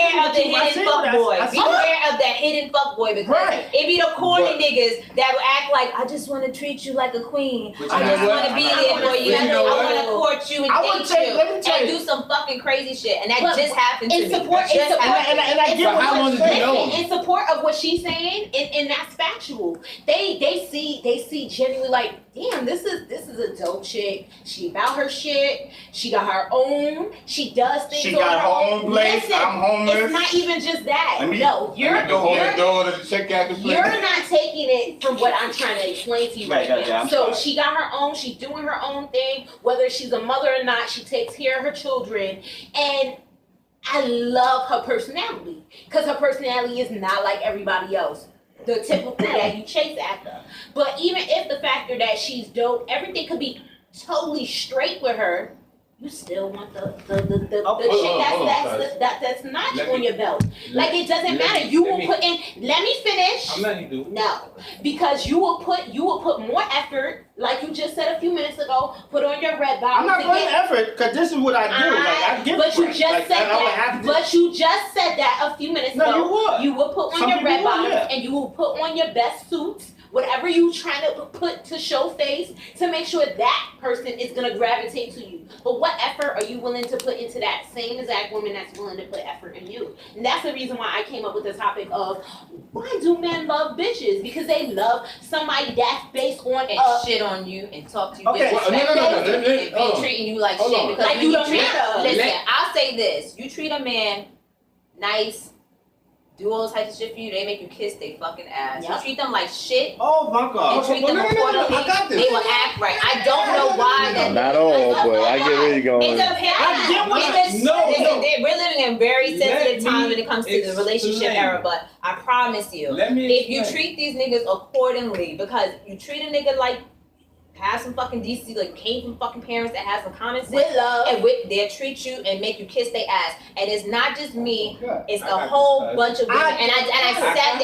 said fuck that. boy. I said Beware of that hidden fuck boy because Right. it be the corny But- niggas that will act like I just want to treat you like a queen. But I you just know want what? to be I'm there not for gonna- you. But you know I what? want to court you and I would date say- you let me tell and you. do some fucking crazy shit. And that But just happened to in me. support- That just in support- happened. And I get But what how you're long did you saying. know? Listen, in support of what she's saying, and that's factual. They see genuinely like, damn, this is a dope chick. She about her shit. She got her own. She does things. She on got her her own place. Listen, I'm homeless. It's not even just that. Let me- No, You go home and you're door to check out the place. you're not taking it from what I'm trying to explain to you right, Right, now. I'm So sorry. she got her own. She's doing her own thing. Whether she's a mother or not, she takes care of her children, and I love her personality because her personality is not like everybody else. The typical that you chase after. But even if the factor that she's dope, everything could be totally straight with her. you still want the hold chick on, that's not Let on me- your belt. Like it doesn't matter. You will put in. Let me finish. I'm letting you do. No, because you will put more effort, like you just said a few minutes ago. Put on your red I'm bottoms not to putting get. effort because this is what I do. Like I get. But you friends. just Like, said I would that. have to- But you just said that a few minutes No, ago. you would. You will put on Some your people red would, bottoms yeah. and you will put on your best suits, whatever you trying to put to show face to make sure that person is gonna gravitate to you. But what effort are you willing to put into that same exact woman that's willing to put effort in you? And that's the reason why I came up with the topic of why do men love bitches? Because they love somebody that's based on And shit on you and talk to you Okay, disrespectfully no, and hold be on. treating you like Hold shit on. because Like when you you don't treat, matter. listen, I'll say this: you treat a man nice, do all types of shit for you, they make you kiss they fucking ass. Yep. You treat them like shit. Oh my You God. treat no, them no, no, no, accordingly, I got this. they will act right. I don't know why that. Not all, but I get where you're It going. depends. I get what We're living in very sensitive Let time me when it comes to the relationship explain. era, but I promise you, Let me if you explain. treat these niggas accordingly, because you treat a nigga like have some fucking decency, like came from fucking parents that have some common sense, with love. and they'll treat you and make you kiss their ass. And it's not just me, it's I a got whole this, cuz. bunch of women. I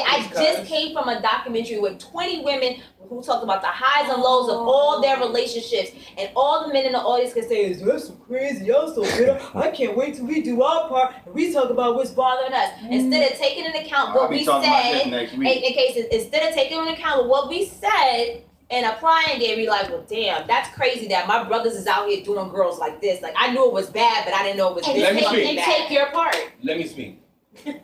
I got this, just came from a documentary with 20 women who talked about the highs and lows of all their relationships, and all the men in the audience can say, "Is that so crazy? Y'all so bitter. I can't wait till we do our part and we talk about what's bothering us." Instead of taking into account I'll what be we talking about this said, next in week. case instead of taking into account what we said and applying it, be like, well, damn, that's crazy that my brothers is out here doing girls like this. Like, I knew it was bad, but I didn't know it was And, this Let me fucking speak. and take bad. your part. Let me speak.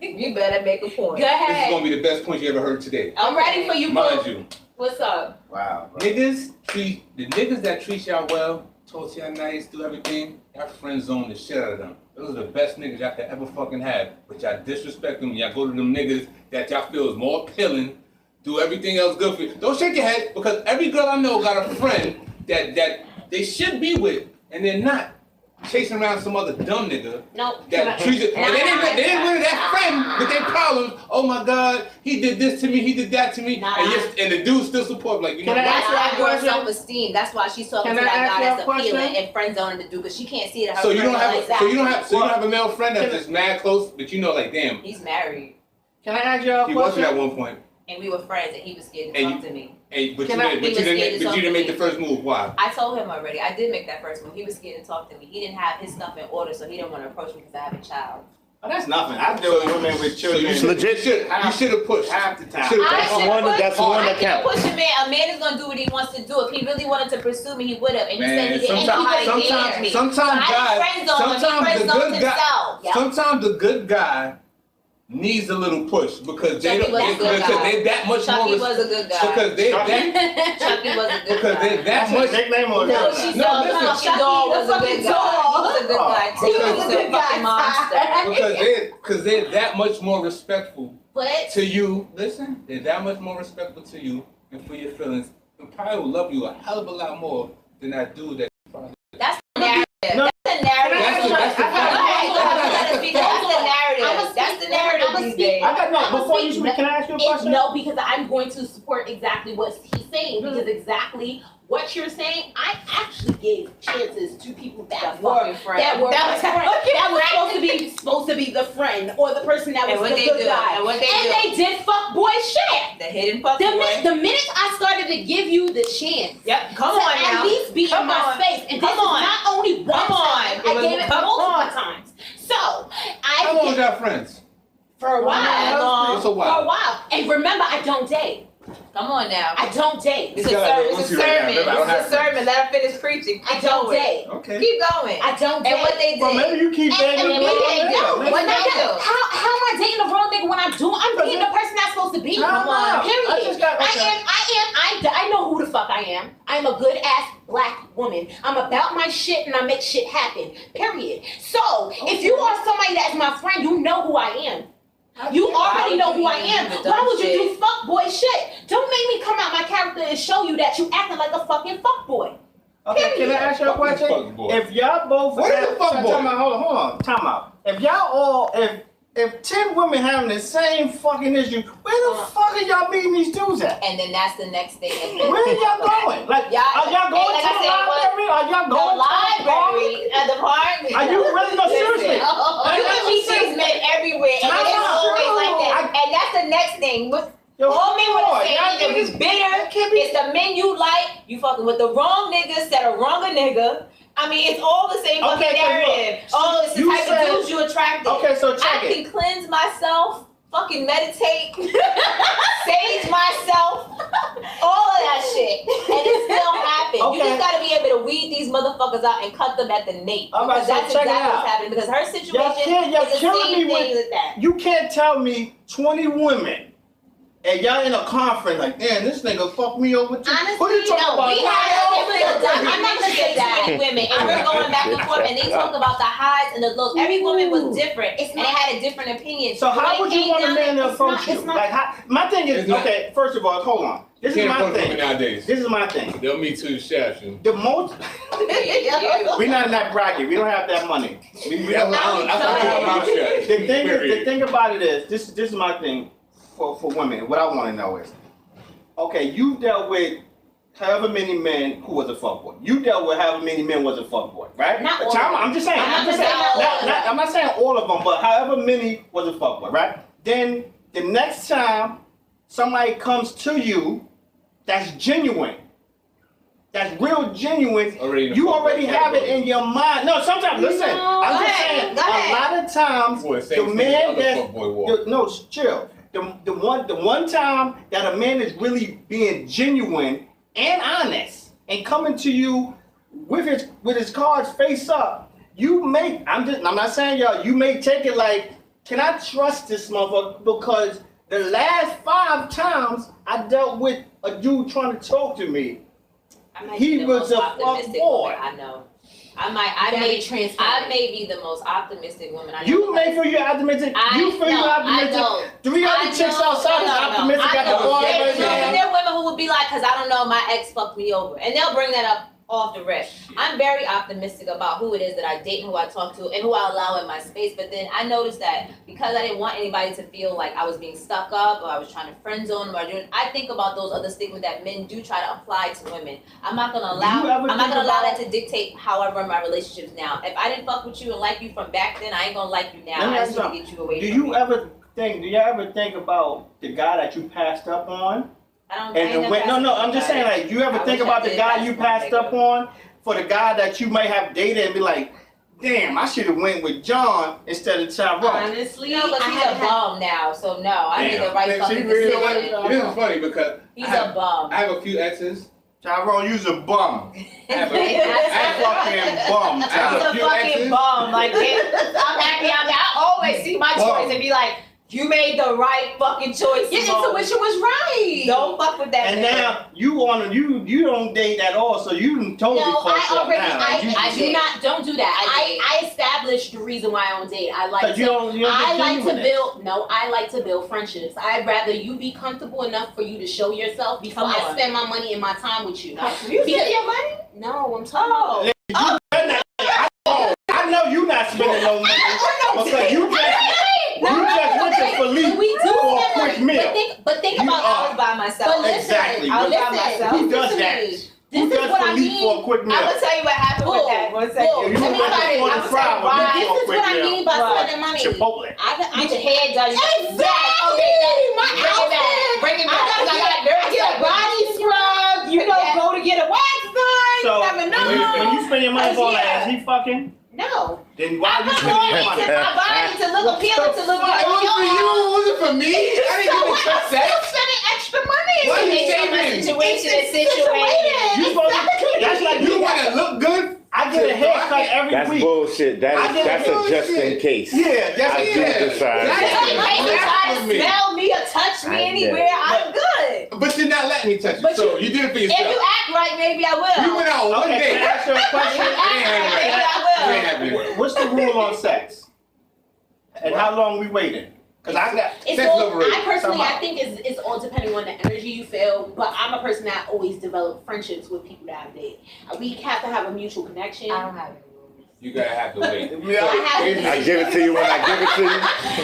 You better make a point. Go This is ahead. gonna be the best point you ever heard today. I'm ready for you, Mind boo. you, What's up? Wow. niggas that treat y'all well, talk to y'all nice, do everything, y'all friend zone the shit out of them. Those are the best niggas y'all could ever fucking have. But y'all disrespect them, y'all go to them niggas that y'all feel is more appealing, do everything else good for you. Don't shake your head, because every girl I know got a friend that they should be with, and they're not. Chasing around some other dumb nigga Nope. that treats it, and they didn't really that friend with their problems. Oh my God, he did this to me, he did that to me, Nah. and the dude still support, like, you know Can I what? ask you a That's why her question? self-esteem. That's why she's talking Can to I that ask guy you a that's appealing question? and friend zoning the dude, because she can't see that her So you friend don't have like that. so you don't have a male friend that's just mad close, but you know, like, damn, He's married, Can I ask you a he wasn't at question? one point. and we were friends, and he was scared to And talk to me. Hey, but you Can I- didn't, he but was you scared to didn't, but talk you to didn't make me. the first move. Why? I told him already. I did make that first move. He was scared to talk to me. He didn't have his stuff in order, so he didn't want to approach me because I have a child. Oh, that's nothing. I deal with women with So children. you should have pushed. half the time. Should've- I That's should one- push. that's the one I that can't counts. push a man. A man is gonna do what he wants to do. If he really wanted to pursue me, he would have. And he said Man, he didn't know how to engage me. sometimes So I guys, friend zone him. He sometimes friend the zoned good guy, himself. Yep. sometimes the good guy needs a little push because they Chucky don't, was a good because guy. they're that much Chucky more. was a good guy. Because they that Chucky was a good because guy. they're that That's much. his nickname or No, something? she's No, no, listen. Chucky doll was a Chucky good the guy. doll. He was a good guy too. He He was was a a good fucking guy. monster. Because they're that much more respectful But to you. Listen, they're that much more respectful to you and for your feelings. And probably will love you a hell of a lot more than that dude that. that's the narrative. No. That's the narrative. That's the- that's the- Go ahead, go ahead, let us speak. That's the narrative. That's the narrative these days. I got no. I'ma Before you speak. speak, can I ask you a It's question? no, because I'm going to support exactly what he's saying, because exactly what you're saying, I actually gave chances to people that were Fucking friend. that were That was that was supposed to be the friend or the person that And was what the they good do, guy. and what they do. they did fuck boy shit. The hidden fuck The boy. minute I started to give you the chance Yep, come to on at now. least be Come in my on. space, and this Come is on. not only one Come on. time, It I was- gave it come multiple on. times. So How long was I y'all friends? for a while. What's a For a while? while. And remember, I don't date. Come on now. I don't date. It's a You gotta sermon. go It's a to right now. sermon. Remember, I don't It's a have friends. sermon. Let her finish preaching. I Keep don't going. date. Okay. Keep going. I don't date. And what they Well, did. maybe you keep dating And the what wrong they do? nigga. What they do? How am I dating the wrong nigga when I'm dating the person that's supposed to be? Time Come on, out. period. I just got- okay. I know who the fuck I am. I'm a good ass black woman. I'm about my shit and I make shit happen. Period. So if you are somebody that's my friend, you know who I am. You already know who I am. Why would you do fuck boy shit? Don't make me come out my character and show you that you acting like a fucking fuck boy. Okay, can I ask you a Fuck this question? fuck boy. If y'all both What is a fuck boy? Time out, hold on, time out. If y'all all, if 10 women having the same fucking issue, where the fuck are y'all meeting these dudes at? And then that's the next thing. Where are y'all going? Like, Y'all- are y'all going like to I the said, library? Are y'all The going to the library, the Are you really? No, seriously. You can meet these men everywhere, and it's always like that. And that's the next thing. All men want to say either we bitter, it's the men you like, you fucking with the wrong niggas that are wrong a nigga. I mean, it's all the same fucking narrative. Oh, it's the type of dudes you attracted. Okay, so check I can cleanse myself, fucking meditate, sage myself, all of that shit, and it still happens. You just gotta be able to weed these motherfuckers out and cut them at the nape. Because that's exactly what's happening. Because her situation is the same thing as that. You can't tell me 20 women. And y'all in a conference like, damn, this nigga fucked me over too. Honestly, what are you talking about? We had I'm not gonna say 20 women, and we're going back and forth, and they talk about the highs and the lows. Every woman was different, and they had a different opinion. So how would you want a man to approach you? Like, my thing is, okay, first of all, hold on. This is my thing. Nowadays. This is my thing. They'll meet too shaft you. The most. We're not in that bracket. We don't have that money. We don't. The thing about it is, this is my thing. For women, what I want to know is, okay, you dealt with however many men who was a fuckboy. You dealt with however many men was a fuckboy, right? Not all I'm just saying. I'm not saying all of them, but however many was a fuckboy, right? Then the next time somebody comes to you, that's genuine. That's real genuine. You already have it in your mind. No, sometimes listen. I'm just saying. A lot of times, the man that's chill. The one time that a man is really being genuine and honest and coming to you with his cards face up, I'm not saying y'all, you may take it like, can I trust this motherfucker? Because the last 5 times I dealt with a dude trying to talk to me, he was a fuckboy. I know. I may be the most optimistic woman I know. You may feel you're optimistic. You feel you're optimistic. 3 other chicks outside is optimistic at the bar right now. There are women who would be like, because I don't know, my ex fucked me over. And they'll bring that up off the rip. I'm very optimistic about who it is that I date and who I talk to and who I allow in my space. But then I noticed that because I didn't want anybody to feel like I was being stuck up or I was trying to friend zone them I think about those other stigmas that men do try to apply to women. I'm not gonna allow that to dictate how I run my relationships now. If I didn't fuck with you and like you from back then, I ain't gonna like you now. I just need to get you away from me. Do you ever think about the guy that you passed up on? I'm just saying, like, you ever think about the guy you passed up on for the guy that you might have dated and be like, damn, I should have went with John instead of Tyrone. Honestly, no, but he's a bum now, so no, I made the right fucking decision. This is funny because he's a bum. I have a few exes. Tyrone, you's a bum. I have a few exes. Bum. Like, I'm happy. I always see my choice and be like, you made the right fucking choice. Your intuition was right. Don't fuck with that. And now you don't date at all, so you totally fucked up now. Don't do that. I established the reason why I don't date. I like to build friendships. I'd rather you be comfortable enough for you to show yourself before I spend my money and my time with you. You spend your money? No, I'm talking about. I know you not spending no money because you just went to Philippe for a quick meal. But think about I was by myself. But listen, exactly. I was by myself. Who does that? Who does Philippe for a quick meal? I'm gonna tell you what happened with that. One second. This is what I mean by spending money. Chipotle. Get your head done. Exactly. Okay, bring it back. I get a body scrub. Go to get a wax done. So when you spend your money for ass, he fucking. No. Then why you spending your money? My body to look appealing to look good. It was for you. It wasn't for me. I didn't even trust that. I'm spending extra money. Why are you saving? Situation is situated. That's like you want to look good. I get a haircut every That's week. Bullshit. That's a just in case. Yeah, I do decide. Try to smell me or touch me anywhere, I'm good. But you're not letting me touch you, so you did it for yourself. If you act right, maybe I will. You went out one day. Can I ask you a question? Maybe I will. What's the rule on sex? And how long we waiting? Because I personally think it's all depending on the energy you feel. But I'm a person that always develop friendships with people that I date. We have to have a mutual connection. I don't have any rules. you gotta have to wait. Yeah. I give it to you when I give it to you.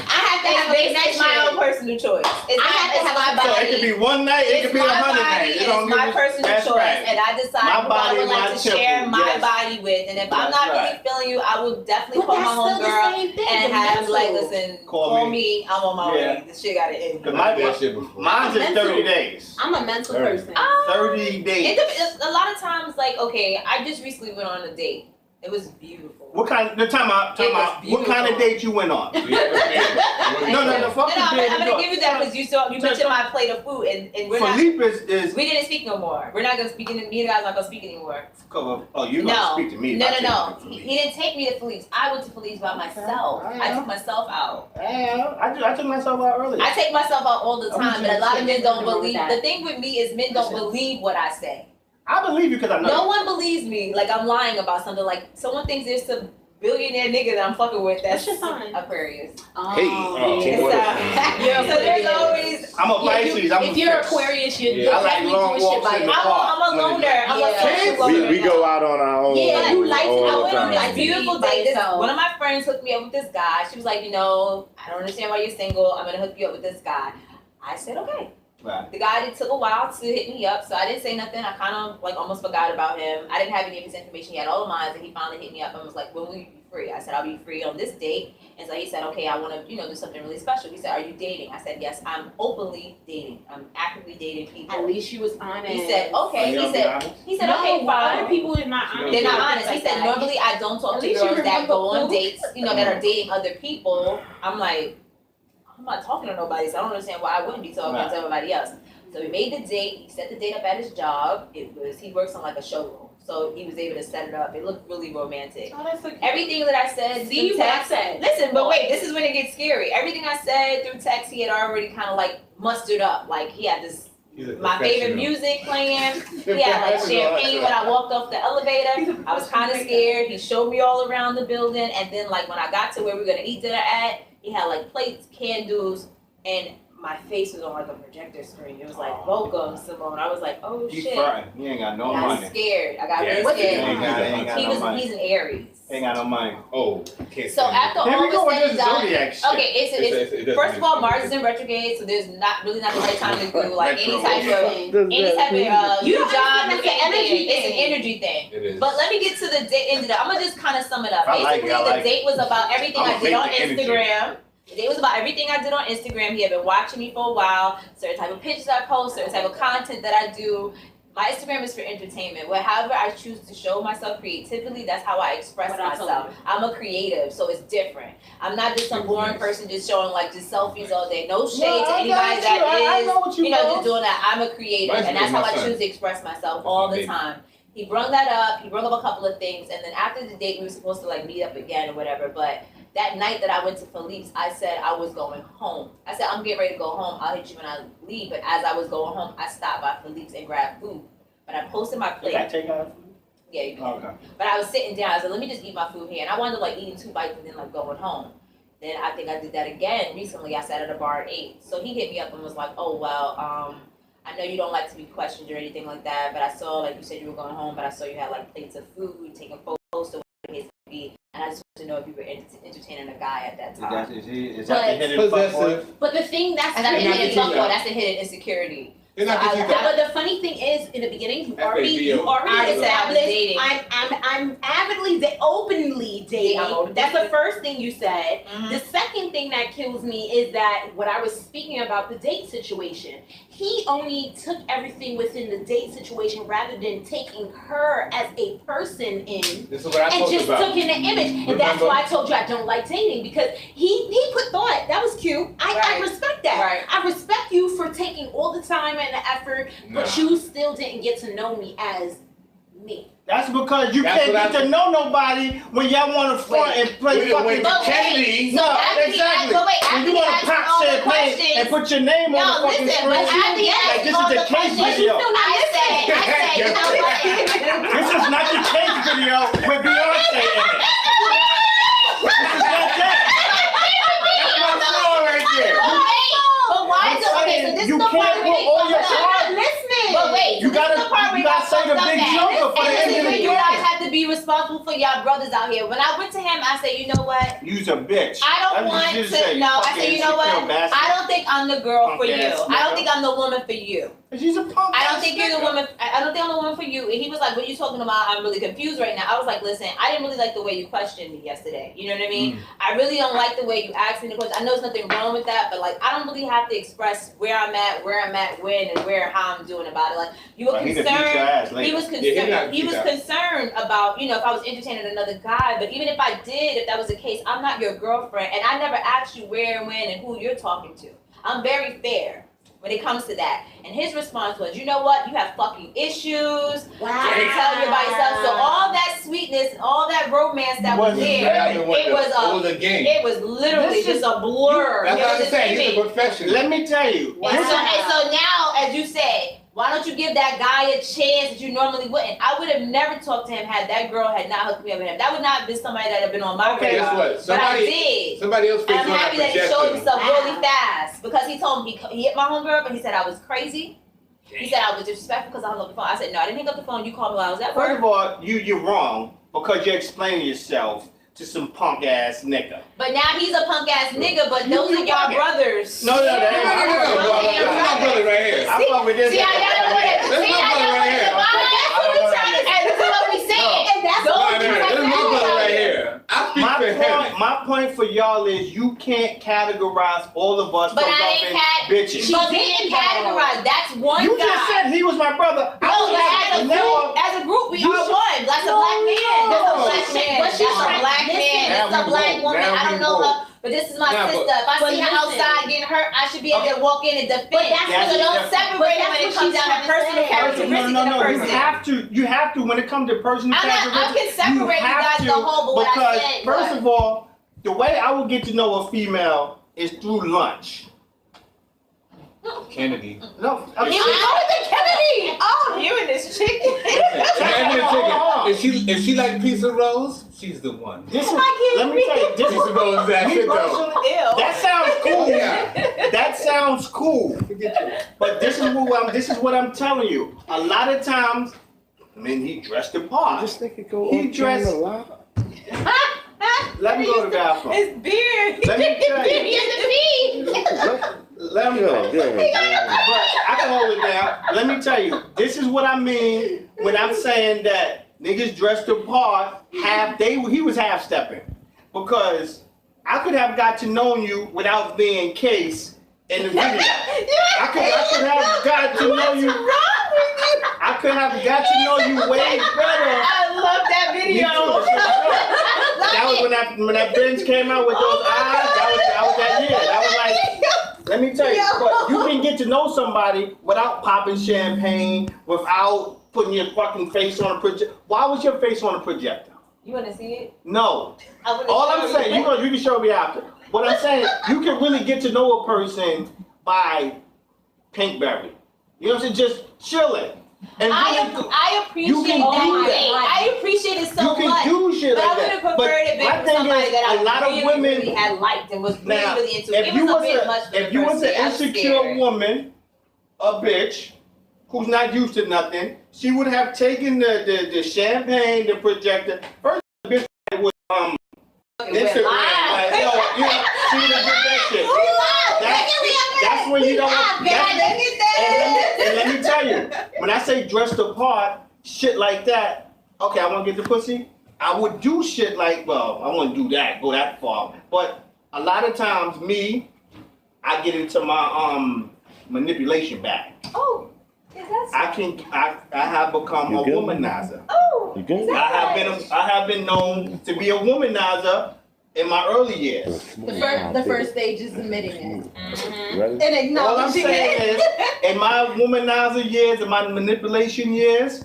I have to have a It's my connection. own personal choice. It's I have to have my a- So body. it could be one night, it It's could be 100 my body, nights. It and don't it's my give a- personal that's choice, right. and I decide My who I body, would like my to temple, share my yes. body with. And if I'm That's not right. really feeling you, I will definitely But call my that's still the homegirl same thing. and the have mental. like, listen, Call call me. me. I'm on my Yeah. way. This shit gotta end. Cause I did that shit before. Mine's is Mental. 30 days. I'm a mental 30. person. 30 days. A lot of times, like, okay, I just recently went on a date. It was beautiful. What kind? Time out. It was What kind of beautiful. date you went on? You ever been- No. Fuck No, the I'm gonna give you that because you mentioned my plate of food, and we're not. Philippe is. We didn't speak no more. We're not gonna speak. Me and the guys not gonna speak anymore. Oh, you gonna speak to me? No. if I take you to He Philippe. didn't take me to Philippe's. I went to Philippe's by myself. Okay. I took myself out. Yeah, I took myself out earlier. I take myself out all the I'm time, but a lot of men don't Nothing wrong with believe. that. The thing with me is men don't believe what I say. I believe you because I know. No one believes me. Like I'm lying about something. Like someone thinks there's some billionaire nigga that I'm fucking with. That's What's your sign? Aquarius. Hey. So there's always. I'm a Pisces. I'm If a you're fix. Aquarius, you're Yeah. I like definitely long doing shit walks by in the yourself. park. I'm a loner. I'm a Kids? social We go out on our own. Yeah, you like to all I the went on time. this beautiful By date. This, yourself. one of my friends hooked me up with this guy. She was like, I don't understand why you're single. I'm gonna hook you up with this guy. I said, okay. Right. The guy took a while to hit me up, so I didn't say nothing. I kind of like almost forgot about him. I didn't have any of his information. He had all of mine, and he finally hit me up and was like, when will you be free? I said, I'll be free on this date. And so he said, okay, I want to, do something really special. He said, are you dating? I said, yes, I'm openly dating. I'm actively dating people. At least she was honest. He said, okay. You He don't be said, honest? okay, A lot fine. of people are not honest. They're not with honest. things He like said, that. normally I don't talk At to least you girls that remember go on who. dates, that are dating other people. I'm like, I'm not talking to nobody, so I don't understand why I wouldn't be talking Right. to everybody else. So we made the date. He set the date up at his job. He works on like a showroom, so he was able to set it up. It looked really romantic. Oh, that's so cute. Everything that I said See through what I text. said. Listen, but wait, this is when it gets scary. Everything I said through text, he had already kind of like mustered up. Like he had this He's a my favorite professional. music playing. He had like champagne when I walked off the elevator. I was kind of scared. He showed me all around the building, and then like when I got to where we were gonna eat dinner at, he had like plates, candles, and my face was on like a projector screen. It was like, welcome, Simone. I was like, oh He's shit. fronting. He ain't got no I was money. scared. I got Yeah, really what's his scared. name? Ain't got no money. He's an Aries. Ain't got no money. Oh, can't So stand after Here all we go was with said and this done, zodiac shit. okay, it doesn't first of all, make Mars sense. is in retrograde, so there's not really not the right time to do like any Retro. type of You new don't job, understand new that's an energy anything. It's an thing. energy thing. It is. But let me get to the end of it. I'm gonna just kind of sum it up. I like it, Basically, I like the date was about everything I'ma I did make on the energy. Instagram. The date was about everything I did on Instagram. He had been watching me for a while. Certain type of pictures I post, certain type of content that I do. My Instagram is for entertainment. However I choose to show myself creatively, that's how I express What I told myself. you. I'm a creative, so it's different. I'm not just some boring person just showing like just selfies all day. No shade No, to I anybody got that you. I is, know what you just want. doing that. I'm a creative, Mine's and that's my how I son. choose to express myself That's all my the baby. time. He brung that up. He brung up a couple of things, and then after the date, we were supposed to like meet up again or whatever. But that night that I went to Philippe's, I said I was going home. I said I'm getting ready to go home. I'll hit you when I leave. But as I was going home, I stopped by Philippe's and grabbed food. But I posted my Did plate. I take out? Yeah, you can. Okay. But I was sitting down. I said, let me just eat my food here. And I wound up like eating 2 bites and then like going home. Then I think I did that again recently. I sat at a bar at 8. So he hit me up and was like, oh, well, I know you don't like to be questioned or anything like that, but I saw, like you said you were going home, but I saw you had like plates of food, taking photos, so whatever the case may be. And I just wanted to know if you were entertaining a guy at that time. Is that the hidden fuck boy? Possessive. But the thing that's And that's the You're not hidden getting fuck boy. that. That's the hidden insecurity. You're not So getting I- that. But the funny thing is, in the beginning, you already I said I was dating. I'm avidly, openly dating. Yeah, I'm openly That's the dating. first thing you said. Mhm. The second thing that kills me is that what I was speaking about the date situation. He only took everything within the date situation rather than taking her as a person in. This is what I And talked just about. took in the image, and that's Remember? why I told you I don't like dating because he put thought. That was cute. I Right. respect that. Right. I respect you for taking all the time and the effort, but Nah. you still didn't get to know me as me. That's because you That's can't what get to know nobody when y'all want to front Wait. and play Wait, fucking wait, But wait, Kennedy. so No, after he exactly. asked- but wait, When after you he want asked to pop all the champagne questions- and put your name on No, the fucking listen, but screen. after he Like asked this all is the the case questions, video. I said, you know what? This is not the case video with Beyonce in it. This is not that. That's my song right there. But why I'm is it okay? So saying this you is the part can't where put they all your fucked up. heart. Listening. But wait, You so this is gotta- the part where you it got gotta say fucked the up big at. joker for the And this end is of where the you guys game. have to be be responsible for y'all brothers out here. When I went to him, I said, you know what? You's a bitch. I don't want just to. say, No, I said, you know what? bastard. I don't think I'm the girl for you. Punk-ass I don't nigga. think I'm the woman for you. She's a punk. I don't think you're the woman. I don't think I'm the woman for you. And he was like, what are you talking about? I'm really confused right now. I was like, listen, I didn't really like the way you questioned me yesterday. You know what I mean? I really don't like the way you asked me the question. I know there's nothing wrong with that, but like, I don't really have to express where I'm at, when, and how I'm doing about it. Like, you were concerned. He was concerned. He was concerned about, you know, if I was entertaining another guy. But even if I did, if that was the case, I'm not your girlfriend, and I never asked you where, when, and who you're talking to. I'm very fair when it comes to that. And his response was, you know what? You have fucking issues. Wow. I can tell you about yourself. So all that sweetness and all that romance that was there, it was literally just a blur. That's what I'm saying. He's a professional. Let me tell you. And so now, as you said, why don't you give that guy a chance that you normally wouldn't? I would have never talked to him had that girl had not hooked me up with him. That would not have been somebody that had been on my radar. Guess what? But I did. Somebody else. And I'm happy that he showed himself really fast because he told me he hit my homegirl up and he said I was crazy. He said I was disrespectful because I hung up the phone. I said no, I didn't hang up the phone. You called me while I was at work. First of all, you're wrong because you're explaining yourself to some punk ass nigga. But now he's a punk ass nigga. But those are y'all brothers. No, that's my brother right here. I'm over this. See, I gotta put it. That's my brother right here. That's what we trying to say. This is what we saying. And that's what we This is my brother right here. I speak for him. My point for y'all is you can't categorize all of us But for I loving ain't bitches. But we didn't categorize. That's one You guy. just said he was my brother. No, but as a group, we are one. That's a black man. That's a black man. That's a black man. That's a black woman. I don't know her, but this is my sister. If I see her outside getting hurt, I should be able to walk in and defend. So don't separate it when it comes down to personal characteristics of the person. You have to when it comes to personal characteristics. I can separate you guys the whole, but what I said first of all, the way I will get to know a female is through lunch. Kennedy. No, I mean, Kennedy. Oh, you and this chicken. If she like pizza rolls, she's the one. Let me tell you, Pizza rolls is that shit though. that sounds cool. Yeah. That sounds cool. But this is what I'm telling you. A lot of times, I mean, he dressed the part. This nigga go He on dressed- camera live. Let me go to the bathroom. His beard. Let me tell you. He has a pee. Let me go. Yeah. But I can hold it down. Let me tell you, this is what I mean when I'm saying that niggas dressed the part. He was half stepping because I could have got to know you without being Case in the video. I could have got to know you. I could have got to know you way better. I love that Me video. too. That was when that Benz came out with those eyes. That was that year. That was like, let me tell you, but you can get to know somebody without popping champagne, without putting your fucking face on a projector. Why was your face on a projector? You want to see it? No. All I'm saying, you can show me after. What I'm saying, you can really get to know a person by Pinkberry. You know what I'm saying? Just chilling. And I appreciate you can do that. I appreciate it so much. You can do shit but like I would have that. preferred it being with somebody that a lot I of women really had liked and was now, really into. If It you was a was bit much for if you the was an first day. I was insecure scared. woman, a bitch who's not used to nothing, she would have taken the champagne, the projector. First, the bitch was Instagram. Like, yo, she would have did that shit. That's when you don't. And let me tell you, when I say dressed the part, shit like that. Okay, I want to get the pussy. I would do shit like, well, I wouldn't do that, go that far. But a lot of times, I get into my manipulation bag. Oh, is that so? I have become You a good? womanizer. Oh, You good? I have been known to be a womanizer in my early years. The first stage is admitting it Ready? and All I'm acknowledging saying it. is, in my womanizer years, in my manipulation years,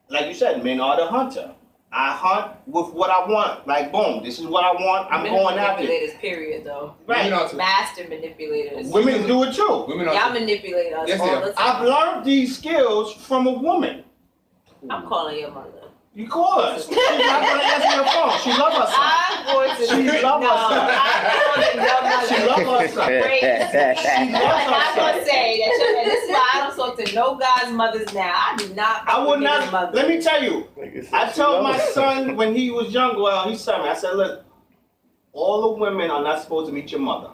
like you said, men are the hunter. I hunt with what I want. Like, boom, this is what I want. I'm going after it. Manipulators, period, though. Right. Master manipulators. Women do it too. Y'all manipulate us Yes, all they the are. time. I've learned these skills from a woman. I'm calling your mother. You call her. She's not gonna answer your phone. She love her son. I'm going to. She love her son. She love her son. I'm not gonna say that. And this is why I don't talk to no guys' mothers now. I do not. I would not. Mother. Let me tell you. I told my son when he was young. Well, he's 7. I said, look, all the women are not supposed to meet your mother.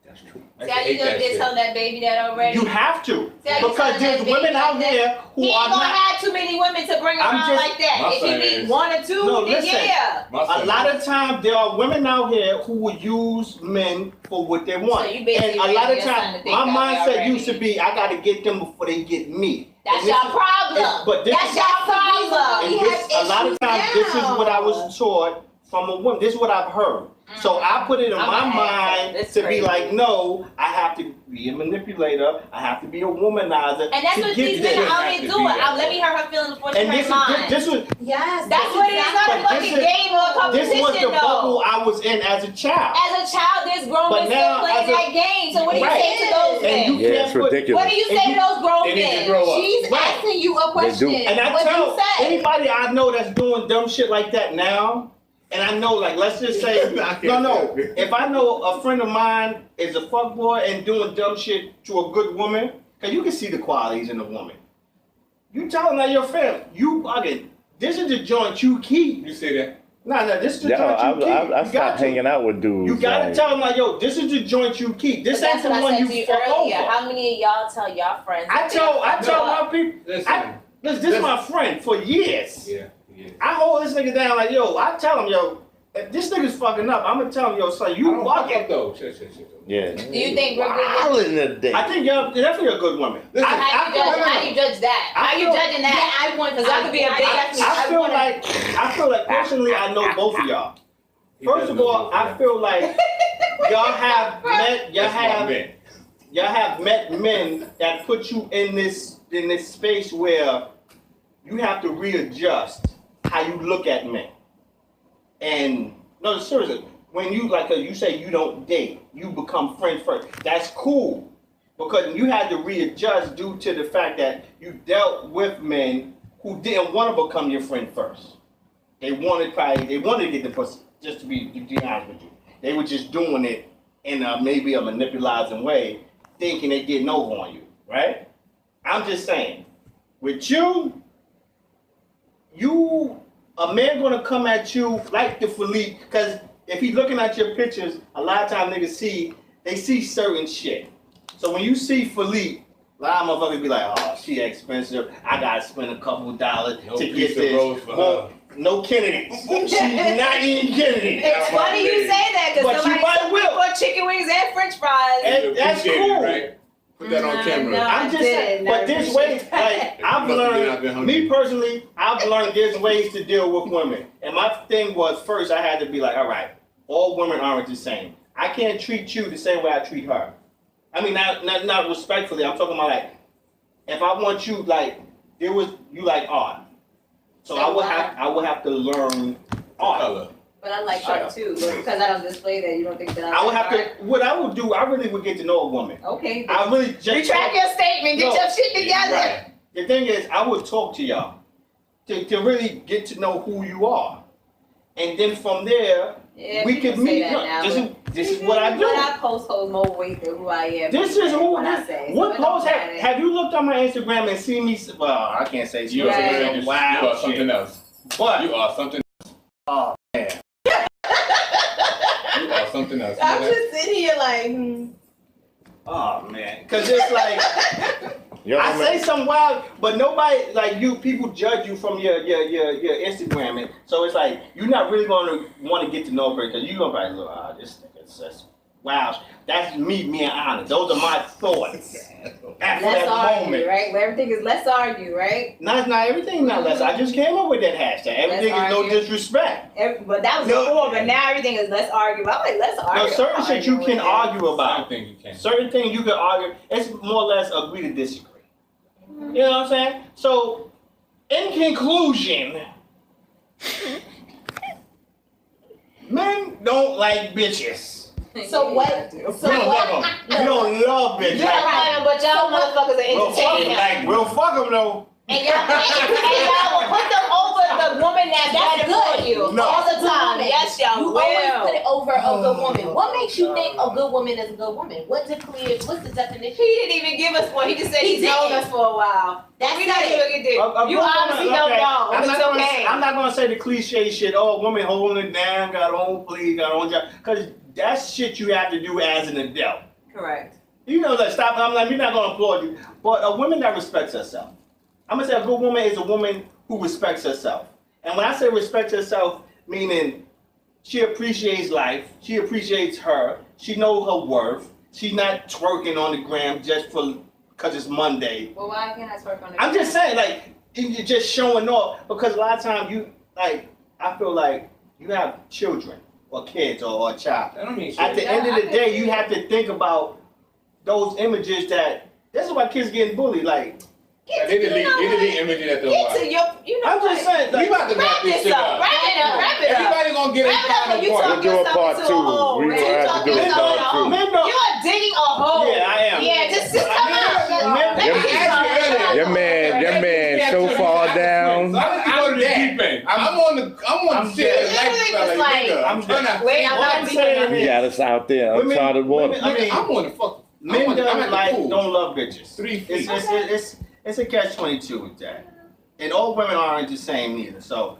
That's true. See how you gonna just tell that baby that already? You have to. See how you Because telling there's that baby women out that? there who He are ain't gonna not. have too many women to bring I'm around just- like that. My If he son meet is. 1 or 2, No, then listen. yeah. A lot of times there are women out here who will use men for what they want. So you basically And a lot of raising your son to times, think my that way mindset already. used to be, I gotta get them before they get me. That's And your this is- problem. but this That's is- your problem. And this, a lot of times, this is what I was taught from a woman. This is what I've heard. So I put it in I'm my gonna ask mind that. That's to be crazy. like, no, I have to be a manipulator. I have to be a womanizer And that's to what get these there. women out Have here to doing. be that Let me way. hurt her feelings before she And hurt mine. this was Yes. That's what it is. Not a But fucking this is- game or a this was competition, the though. bubble I was in as a child. As a child, there's grown But men still now, playing as a- that game. So what do you Right. say to those And you men? Yeah, can't it's put- ridiculous. What do you and say you- to those grown They need to men? grow up. She's Right. asking you a question. And I What do tell you say? anybody I know that's doing dumb shit like that now, and I know, like, let's just say, no. If I know a friend of mine is a fuckboy and doing dumb shit to a good woman, because you can see the qualities in a woman. You tell them that your family, you bugging. This is the joint you keep. You say that? Nah, this is the Yo, joint you keep. I You got stopped to. hanging out with dudes. You gotta like, tell them like, yo, this is the joint you keep. This But ain't that's the what I one said to you you fuck earlier. over. How many of y'all tell y'all friends? I tell my people. Listen. This is my friend for years. Yeah. Yeah. I hold this nigga down like, yo, I tell him, yo, if this nigga's fucking up, I'm gonna tell him, yo, son, you I don't fuck bugging. up though. Shit. Yeah. Do you think we're good? Wild in the day. I think you're definitely a good woman. Listen, How you judge that? How you judging that? I want Because I could be a big. I feel like personally, I know both of y'all. First of all, I feel like y'all have met men that put you in this space where you have to readjust how you look at men. And no, seriously, when you you say you don't date, you become friends first. That's cool, because you had to readjust due to the fact that you dealt with men who didn't want to become your friend first. They wanted to get the pussy. Just to be honest with you, they were just doing it in maybe a manipulating way, thinking they getting over on you, right? I'm just saying, with you, a man gonna come at you like the Philippe, because if he's looking at your pictures, a lot of times niggas see certain shit. So when you see Philippe, a lot of motherfuckers be like, oh, she expensive. I gotta spend a couple of dollars No to piece get of this. roast for Well, her. no Kennedys. She's not eating Kennedy. It's funny you say that But because you somebody might took me will. for chicken wings and French fries. And that's Appreciate it, cool. right? Put that on camera. No. I'm just saying, but there's ways, like, I've learned, me personally, I've learned there's ways to deal with women. And my thing was, first, I had to be like, all right, all women aren't the same. I can't treat you the same way I treat her. I mean, not respectfully, I'm talking about, like, if I want you, like, you like art. So I would have to learn art. Color. But I like art too. But because I don't display that, you don't think that I would like have art? to, what I would do, I really would get to know a woman. Okay. I really just. Retract your statement. Get No. your shit together. Right. The thing is, I would talk to y'all to really get to know who you are, and then from there Yeah, we you can say meet. that now, This is what I do. But I post holds more weight than who I am. This is who. What I say. What So it don't post matter. have you looked on my Instagram and seen me? Well, I can't say You Right. are some you wild are something shit. else. But You are something. oh man, You are something else. I'm just sitting here like, oh man, because it's like. Yo, I say some wild, but nobody like you. People judge you from your Instagram, and so it's like you're not really going to want to get to know her because you're gonna be like, look, this nigga's just wow. That's me being honest. Those are my thoughts after Let's that argue, moment. right? Where everything is let's argue, right? Not everything. Not less. I just came up with that hashtag. Everything is no argue. disrespect. But that was No. before. But now everything is let's argue. I'm like let's Now argue. certain I'm shit you arguing can with argue I about. think you can. Certain things you can argue. It's more or less agree to disagree. You know what I'm saying? So, in conclusion, men don't like bitches. you. so what? We So don't what? love them. We don't love bitches. Yeah, right, but y'all motherfuckers are We'll fuck them. entertaining. We'll fuck them though. And y'all will put them over the woman that's better for you all the time. Yes, y'all You will. always put it over a good woman. What makes you think a good woman is a good woman? What's the definition? He didn't even give us one. He just said He he's known didn't. us for a while. That's We're not it. even gonna do. You obviously don't know. I'm not gonna say the cliche shit. Oh, woman holding it down, got her own place, got her own job, because that's shit you have to do as an adult. Correct. You know that. Stop. I'm like, we're not gonna applaud you, but a woman that respects herself. I'm gonna say a good woman is a woman who respects herself. And when I say respect herself, meaning she appreciates life, she appreciates her, she knows her worth. She's not twerking on the gram just because it's Monday. Well, why can't I twerk on the I'm just saying, like, you're just showing off because a lot of times I feel like you have children or kids or a child. I don't mean At the shit. end of the day, you have to think about those images this is why kids getting bullied. Like, They delete images at the Get to while. your, you know I'm just saying, We like, about to wrap Wrap this this shit up. up. Wrap it up. Wrap it up. Everybody gonna get a Wrap it up. final You part. talking We'll do a yourself part into two. a hole. We man. will You have to talking do a yourself part into a two. hole. Men don't- You are digging a hole. Yeah, I am. Yeah, just come out. Your man so far down. So I let you go to the deep end. I'm on the shit Literally lifestyle. just Like, nigga, like- I'm trying to. Wait, What I'm saying You got is, us out there, Women- uncharted water. I mean, I'm on the fuck. men I'm at the pool. don't love bitches. 3 feet. It's a catch-22 with that. And all women aren't the same either. So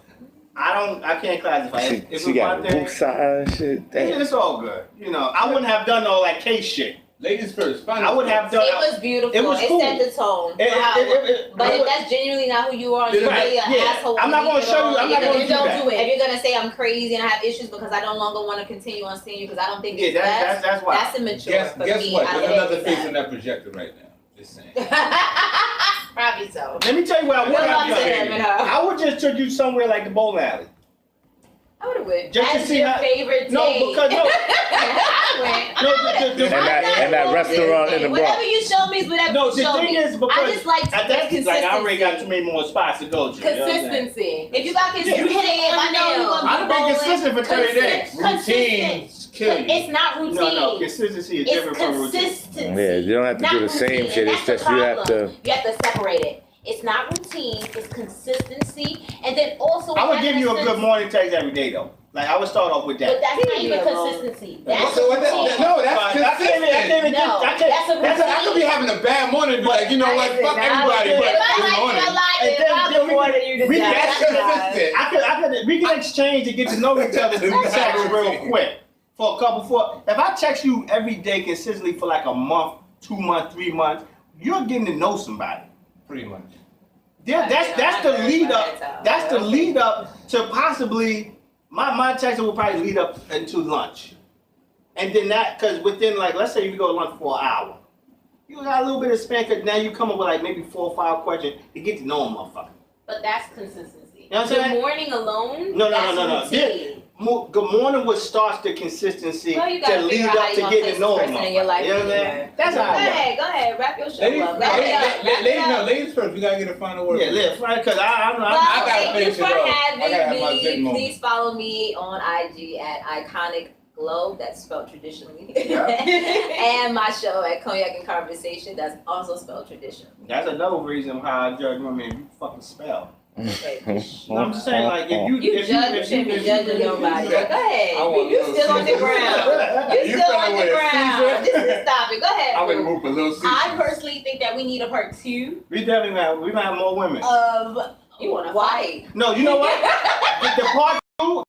I can't classify it. If She it's got my a thing, book side and shit. Damn. it's all good. You know, I wouldn't have done all that case shit. Ladies first. Final I would have done. It was beautiful. It was cool. set the tone. But if that's genuinely not who you are, you're really an asshole. I'm not gonna show you. I'm not gonna do that. If you're gonna say I'm crazy and I have issues because I no longer want to continue on seeing you because I don't think it's that's why. that's immature Guess for me. what? I There's don't another think face on that projector right now. Just saying. Probably so. Let me tell you what I would Good luck have to them, done. you know. I would just took you somewhere like the bowling alley. I would have went. Just to That's see your how- favorite No, date. because no. I went. No, And that restaurant in the Whatever Bronx. you show me is whatever No, you the show thing me. is because I just like at that consistency. like I already got too many more spots to go to. You know what I'm saying? Consistency. If you got consistency, I know you're gonna I've be been bowling. consistent for 30 days. Routines kill you. It's not routine. No, consistency is It's different from routine. consistency. Yeah, you don't have to not do the same routine, shit. and It's that's just the you have problem. to. You have to separate it. It's not routine. It's consistency, and then also. I would have give you a sense- good morning text every day though. Like I would start off with But that. that's not even Yeah, consistency. That's So what routine. no, that's consistent. No, that's a routine. I could be having a bad morning and be like, you know what, fuck everybody, If but I good like morning. your life, And if then I'm we- more than you we- deserve. That's consistent. We can exchange and get to know each other through text real quick. For a couple, if I text you every day consistently for like a month, 2 months, 3 months, you're getting to know somebody. Pretty much. Yeah, that's the lead up. That's the lead up to possibly my text will probably lead up into lunch, and then that because within like let's say you go to lunch for an hour, you got a little bit of span. Cause now you come up with like maybe 4 or 5 questions to get to know a motherfucker. But that's consistency. You know what I'm The saying? morning alone. No. That's routine. Good morning what starts the consistency Well, you to gotta lead figure out up how you to gonna getting place to know a this person in your motherfucker. life You know what I'm saying? anyway. That's how Go I am. ahead, go ahead, wrap your show Ladies, up. Wrap it up. Wrap it up. ladies first. We gotta get a final word. Yeah, live right because I'm Well, I gotta thank you finish for it off. I gotta have my having Zen me. moment. Please follow me on IG at Iconic Glow. That's spelled traditionally. Yeah. And my show at Cognac and Conversation. That's also spelled traditionally. That's another reason why I judge women if you fucking spell. Okay. No, I'm just saying like if you You shouldn't be judging nobody. Go ahead. I want You Little still on the Caesar. ground. You You still finna on the wear ground. Caesar? This is stop it. Go ahead. I'm gonna boo. move for Little Caesar. I personally think that we need a part 2 we definitely have more women. of You want to why. fight? No, you know what? the part two,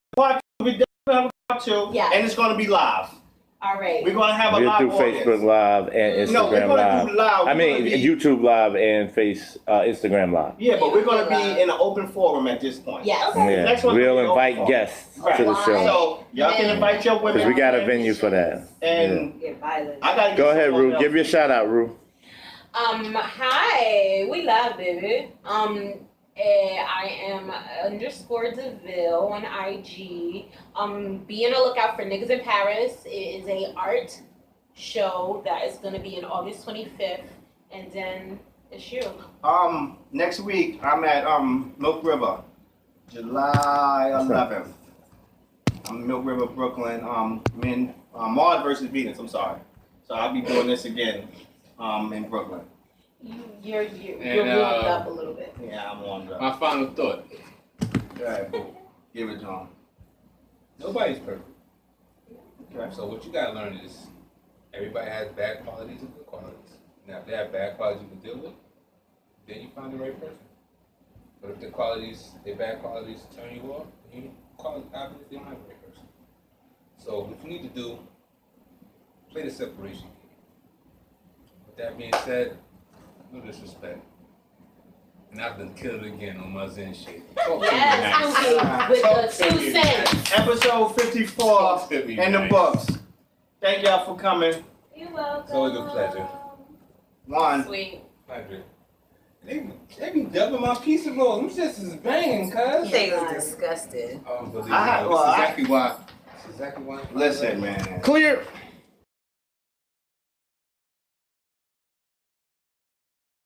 we definitely have a part 2, Yeah. and it's gonna be live. All right. We're gonna have a We'll live do audience. Facebook Live and No, we're Instagram gonna Live. do live. I mean, We're gonna be- YouTube Live and Instagram Live. Yeah, but we're gonna be Live. in an open forum at this point. Yes. Yeah, Next one we'll will be invite open. guests Right. to the show So y'all can invite your women. because we got a venue for that. And Get violent. I gotta Go get ahead, someone Rue. else. Give your shout out, Rue. Hi, we love baby. I am _DeVille on IG. Be on the lookout for Niggas in Paris. It is a art show that is gonna be on August 25th, and then it's you. Next week I'm at Milk River, July 11th. I'm Milk River, Brooklyn. Mars versus Venus. I'm sorry. So I'll be doing this again, in Brooklyn. You're And, warmed up a little bit. Yeah, I'm warmed up. My final thought. Right, boo. Give it to him. Nobody's perfect. Okay. So what you gotta learn is everybody has bad qualities and good qualities. Now if they have bad qualities you can deal with, then you find the right person. But if their bad qualities turn you off, you obviously don't have the right person. So what you need to do, play the separation game. With that being said, no disrespect. And I've been killed again on my Zen shit. Talk to me Yes, nice. with Talk the to 2 me cents. nice. Episode 54 Talk to me in the nice. books. Thank y'all for coming. You're welcome. It's always a pleasure. One. Sweet. 100. They be dubbing my piece of roll. Them shits is banging, cuz. They was disgusted. Unbelievable. I- well, That's exactly why. Listen, man. Clear.